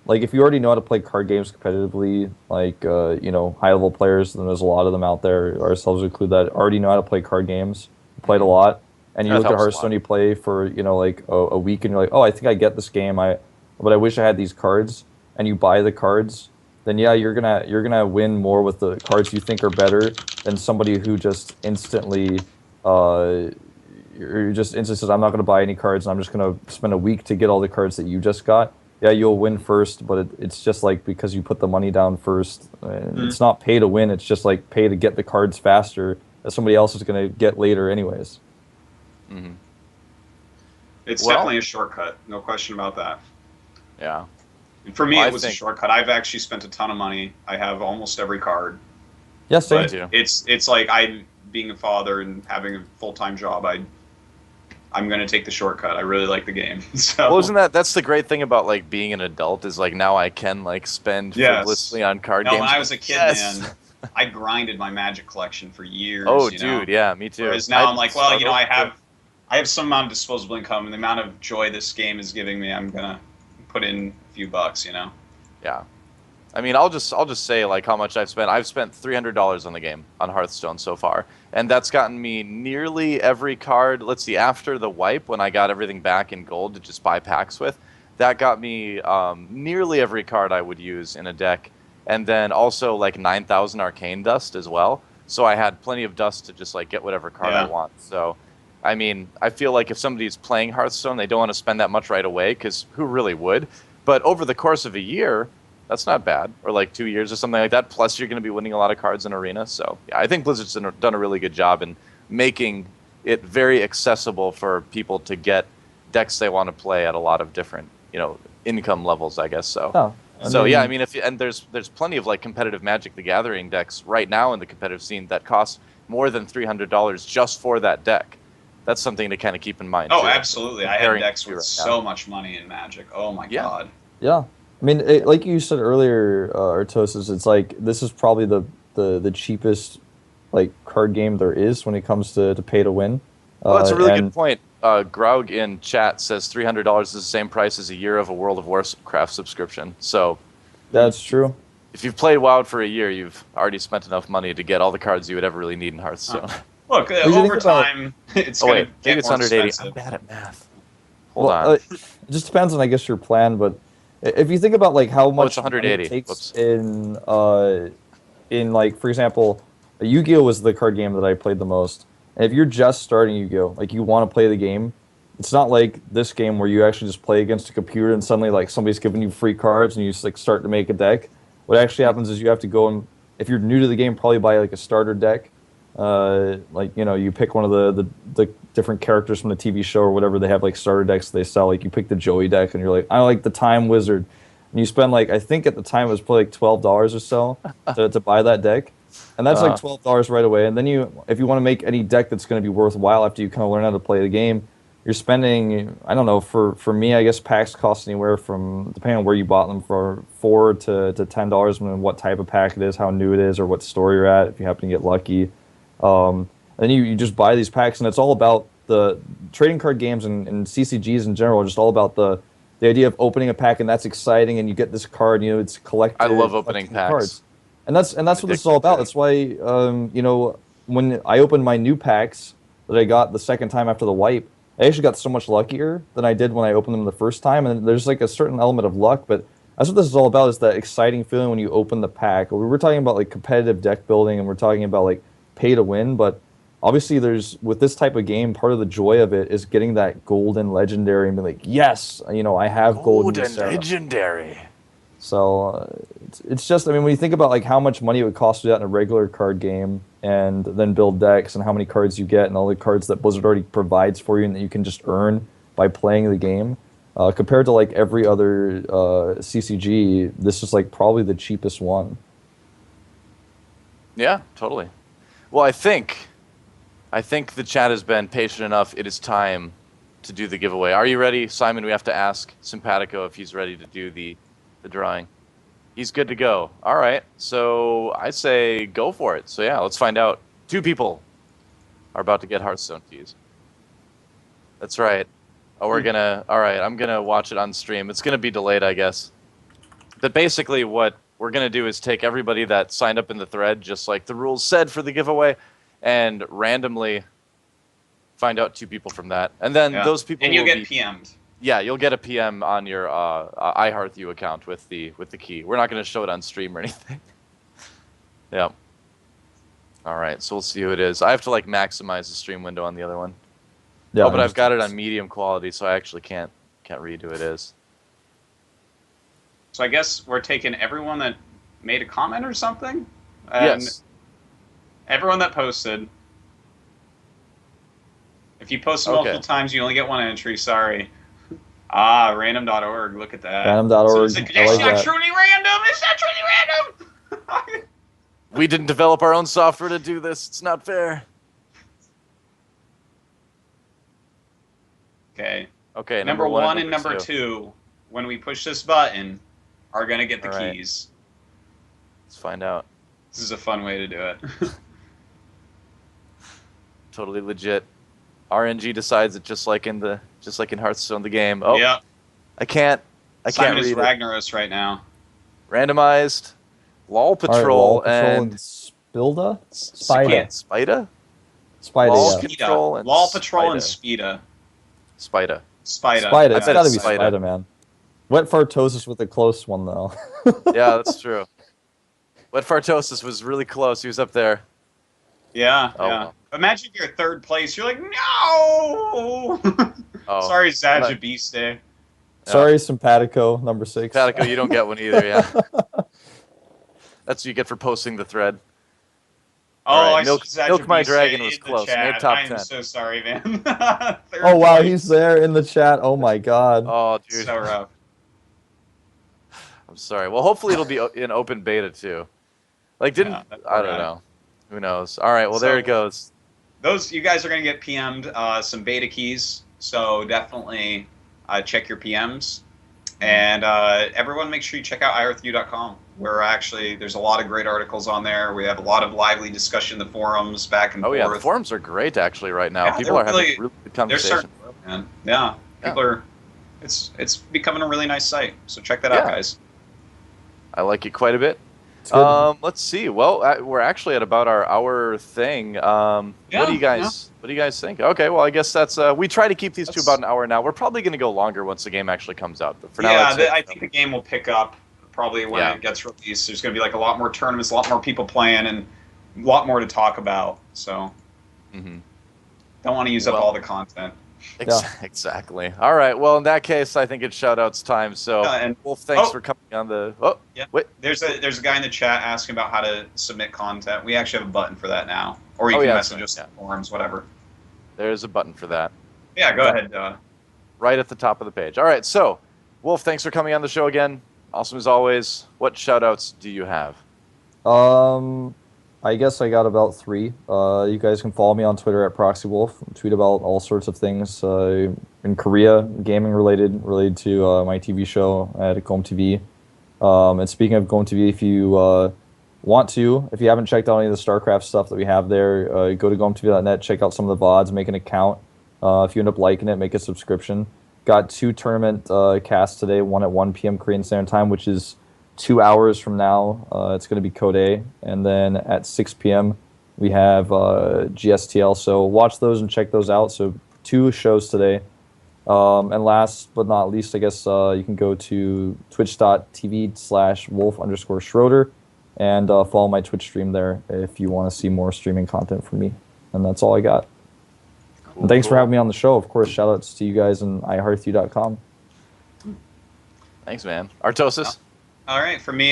like if you already know how to play card games competitively, like you know, high level players, and there's a lot of them out there, ourselves include, that already know how to play card games, played a lot, and you look at Hearthstone, you play for, you know, like a week, and you're like, oh, I think I get this game, but I wish I had these cards, and you buy the cards, then yeah, you're gonna win more with the cards you think are better than somebody who just instantly says, I'm not gonna buy any cards, and I'm just gonna spend a week to get all the cards that you just got. Yeah, you'll win first, but it's just like because you put the money down first. It's not pay to win. It's just like pay to get the cards faster that somebody else is gonna get later anyways. It's definitely a shortcut, no question about that. Yeah. And for me, it was a shortcut. I've actually spent a ton of money. I have almost every card. Yes, same too. It's like being a father and having a full-time job, I'm going to take the shortcut. I really like the game. So. Well, isn't that's the great thing about like being an adult, is like now I can like spend frivolously on card games. When I was a kid, man, I grinded my Magic collection for years. Oh, dude, yeah, me too. Whereas now I'm like, well, you know, I have some amount of disposable income, and the amount of joy this game is giving me, I'm gonna put in a few bucks, you know. Yeah. I mean, I'll just say like how much I've spent. I've spent $300 on the game on Hearthstone so far, and that's gotten me nearly every card. Let's see, after the wipe, when I got everything back in gold to just buy packs with, that got me nearly every card I would use in a deck, and then also like 9,000 arcane dust as well. So I had plenty of dust to just like get whatever card I want. So, I mean, I feel like if somebody's playing Hearthstone, they don't want to spend that much right away, because who really would? But over the course of a year, that's not bad, or like 2 years or something like that. Plus, you're going to be winning a lot of cards in Arena. So, yeah, I think Blizzard's done a really good job in making it very accessible for people to get decks they want to play at a lot of different, you know, income levels, I guess. So, yeah, I mean, there's plenty of like competitive Magic the Gathering decks right now in the competitive scene that cost more than $300 just for that deck. That's something to kind of keep in mind. Oh, too. Absolutely! I had decks with so much money in Magic. Oh my god. Yeah. I mean, like you said earlier, Artosis, it's like this is probably the cheapest like card game there is when it comes to pay to win. Well, that's a really good point. Graug in chat says $300 is the same price as a year of a World of Warcraft subscription. So that's true. If you've played WoW for a year, you've already spent enough money to get all the cards you would ever really need in Hearthstone. Look, over time, it's going to get more expensive. I'm bad at math. Hold on. It just depends on, I guess, your plan, but if you think about like how much it's 180. It takes in like, for example, Yu-Gi-Oh was the card game that I played the most. And if you're just starting Yu-Gi-Oh, like you want to play the game, it's not like this game where you actually just play against a computer and suddenly like somebody's giving you free cards and you just like start to make a deck. What actually happens is you have to go and, if you're new to the game, probably buy like a starter deck. Like, you know, you pick one of the different characters from the TV show or whatever. They have like starter decks they sell. Like you pick the Joey deck and you're like, I like the Time Wizard, and you spend like, I think at the time it was probably like $12 or so to buy that deck, and that's like $12 right away. And then if you want to make any deck that's going to be worthwhile after you kind of learn how to play the game, you're spending, I don't know, for me, I guess packs cost anywhere from, depending on where you bought them, for $4 to $10, and what type of pack it is, how new it is, or what store you're at, if you happen to get lucky. And you just buy these packs, and it's all about the trading card games and CCGs in general, just all about the idea of opening a pack, and that's exciting, and you get this card, you know, it's collected. I love opening packs. Cards. And that's what this is all about. That's why, you know, when I opened my new packs that I got the second time after the wipe, I actually got so much luckier than I did when I opened them the first time, and there's like a certain element of luck, but that's what this is all about, is that exciting feeling when you open the pack. We're talking about like competitive deck building, and we're talking about like pay to win, but obviously with this type of game, part of the joy of it is getting that golden legendary and be like, yes, you know, I have golden legendary. So it's just, I mean, when you think about like how much money it would cost to do that in a regular card game, and then build decks and how many cards you get and all the cards that Blizzard already provides for you and that you can just earn by playing the game, compared to like every other CCG, this is like probably the cheapest one. Yeah, totally. Well, I think the chat has been patient enough. It is time to do the giveaway. Are you ready, Simon? We have to ask Simpatico if he's ready to do the drawing. He's good to go. All right, so I say go for it. So yeah, let's find out. 2 people are about to get Hearthstone keys. That's right. Oh, we're gonna. All right, I'm gonna watch it on stream. It's gonna be delayed, I guess. But basically, what we're gonna do is take everybody that signed up in the thread, just like the rules said for the giveaway, and randomly find out 2 people from that, and then those people. And you'll get PM'd. Yeah, you'll get a PM on your iHeartU account with the key. We're not going to show it on stream or anything. Yeah. All right, so we'll see who it is. I have to like maximize the stream window on the other one. Yeah, oh, but I've got it on medium quality, so I actually can't read who it is. So I guess we're taking everyone that made a comment or something? Yes. Everyone that posted. If you post multiple times, you only get 1 entry. Sorry. Ah, random.org. Look at that. Random.org. So it's not truly random. It's not truly random. We didn't develop our own software to do this. It's not fair. Okay. Okay. Number 1 and number 2, when we push this button, are going to get the keys. Let's find out. This is a fun way to do it. Totally legit. RNG decides it just like in Hearthstone the game. Oh, yeah. I can't Simon read is it. Ragnaros right now. Randomized. LOL Patrol, and Spilda? Spida? Spida. LOL Patrol and Spida. Spida. It's got to be Spida, man. Wet Fartosis with a close one, though. Yeah, that's true. Wet Fartosis was really close. He was up there. Yeah, yeah. Well. Imagine you're 3rd place. You're like, no! Sorry, Zajabiste. Yeah. Sorry, Simpatico, number 6. Simpatico, you don't get one either, yeah. That's what you get for posting the thread. Oh, right. Milk My Dragon was close. Made top 10. I'm so sorry, man. Oh, wow, he's there in the chat. Oh, my God. Oh, dude. So rough. I'm sorry. Well, hopefully it'll be in open beta, too. Like, I don't know. Who knows? All right, well, there it goes. You guys are going to get PM'd some beta keys, so definitely check your PMs. And everyone, make sure you check out iHearthU.com. There's a lot of great articles on there. We have a lot of lively discussion in the forums, back and forth. Oh, yeah, the forums are great, actually, right now. People are having really good conversation. Yeah, people are... It's becoming a really nice site, so check that out, guys. I like it quite a bit. Let's see. Well, we're actually at about our hour thing. What do you guys think? Okay, well, I guess that's we try to keep these to about an hour now. We're probably going to go longer once the game actually comes out. But for now, I think the game will pick up probably when it gets released. There's going to be like a lot more tournaments, a lot more people playing, and a lot more to talk about. So, don't want to use up all the content. Exactly. All right. Well, in that case, I think it's shout-outs time. So, Wolf, thanks for coming on the... Wait. There's a guy in the chat asking about how to submit content. We actually have a button for that now. Or you can message us in forums, whatever. There's a button for that. Yeah, go ahead. Right at the top of the page. All right. So, Wolf, thanks for coming on the show again. Awesome as always. What shout-outs do you have? I guess I got about 3. You guys can follow me on Twitter at ProxyWolf. Tweet about all sorts of things in Korea, gaming related to my TV show at Gom TV. And speaking of Gom TV, if you if you haven't checked out any of the StarCraft stuff that we have there, go to gomtv.net, check out some of the VODs, make an account. If you end up liking it, make a subscription. Got 2 tournament casts today, one at 1 p.m. Korean Standard Time, which is 2 hours from now. It's going to be Code A. And then at 6 p.m. we have GSTL. So watch those and check those out. So 2 shows today. And last but not least, I guess you can go to twitch.tv/wolf_Schroeder and follow my Twitch stream there if you want to see more streaming content from me. And that's all I got. Cool, and thanks for having me on the show. Of course, shout outs to you guys and iHeartU.com. Thanks, man. Artosis? All right, for me,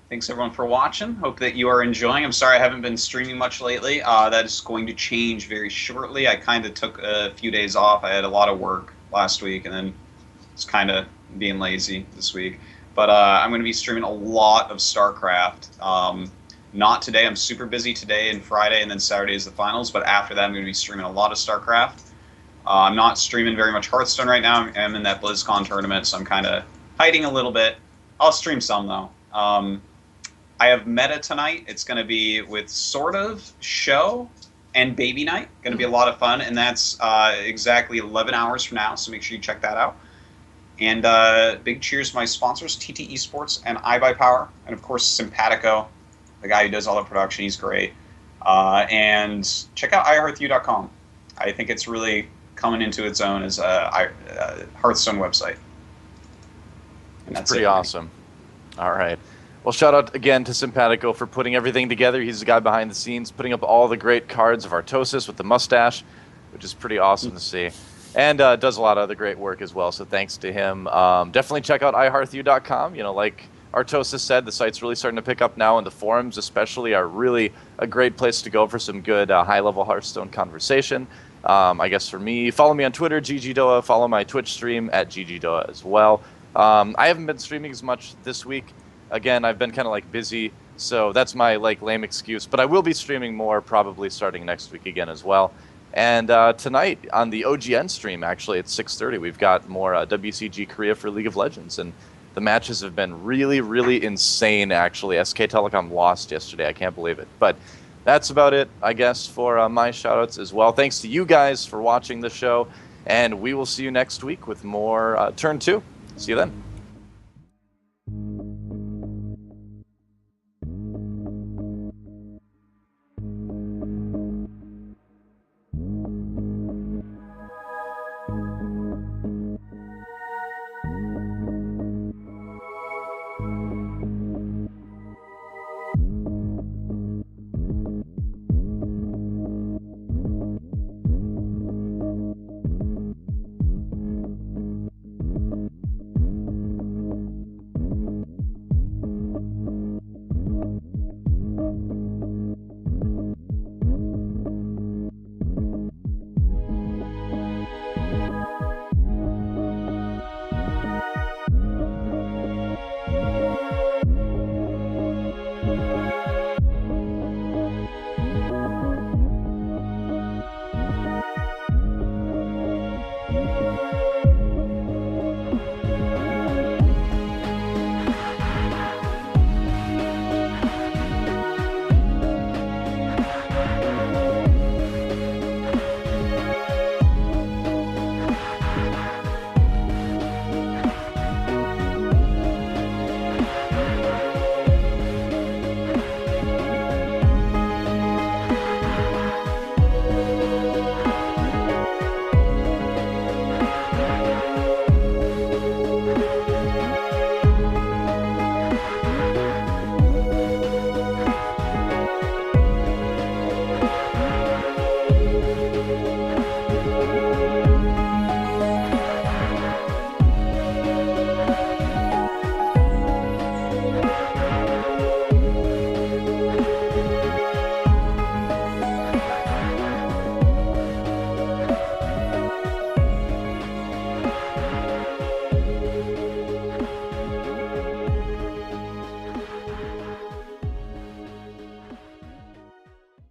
thanks everyone for watching. Hope that you are enjoying. I'm sorry I haven't been streaming much lately. That is going to change very shortly. I kind of took a few days off. I had a lot of work last week, and then was kind of being lazy this week. But I'm going to be streaming a lot of StarCraft. Not today. I'm super busy today and Friday, and then Saturday is the finals. But after that, I'm going to be streaming a lot of StarCraft. I'm not streaming very much Hearthstone right now. I'm in that BlizzCon tournament, so I'm kind of hiding a little bit. I'll stream some, though. I have meta tonight. It's going to be with sort of show and baby night. Going to be a lot of fun, and that's exactly 11 hours from now, so make sure you check that out. And big cheers to my sponsors, TT Esports and iBuyPower, and of course Simpatico, the guy who does all the production. He's great. And check out iHearthU.com. I think it's really coming into its own as a Hearthstone website. And that's pretty awesome. All right. Well, shout out again to Simpatico for putting everything together. He's the guy behind the scenes, putting up all the great cards of Artosis with the mustache, which is pretty awesome to see. And does a lot of other great work as well, so thanks to him. Definitely check out iHearthU.com. You know, like Artosis said, the site's really starting to pick up now, and the forums especially are really a great place to go for some good high-level Hearthstone conversation. I guess for me, follow me on Twitter, GGDoa. Follow my Twitch stream at GGDoa as well. I haven't been streaming as much this week. Again, I've been kind of like busy, so that's my like lame excuse. But I will be streaming more probably starting next week again as well. And tonight on the OGN stream, actually at 6:30, we've got more WCG Korea for League of Legends, and the matches have been really, really insane. Actually, SK Telecom lost yesterday. I can't believe it. But that's about it, I guess, for my shoutouts as well. Thanks to you guys for watching the show, and we will see you next week with more Turn 2. See you then.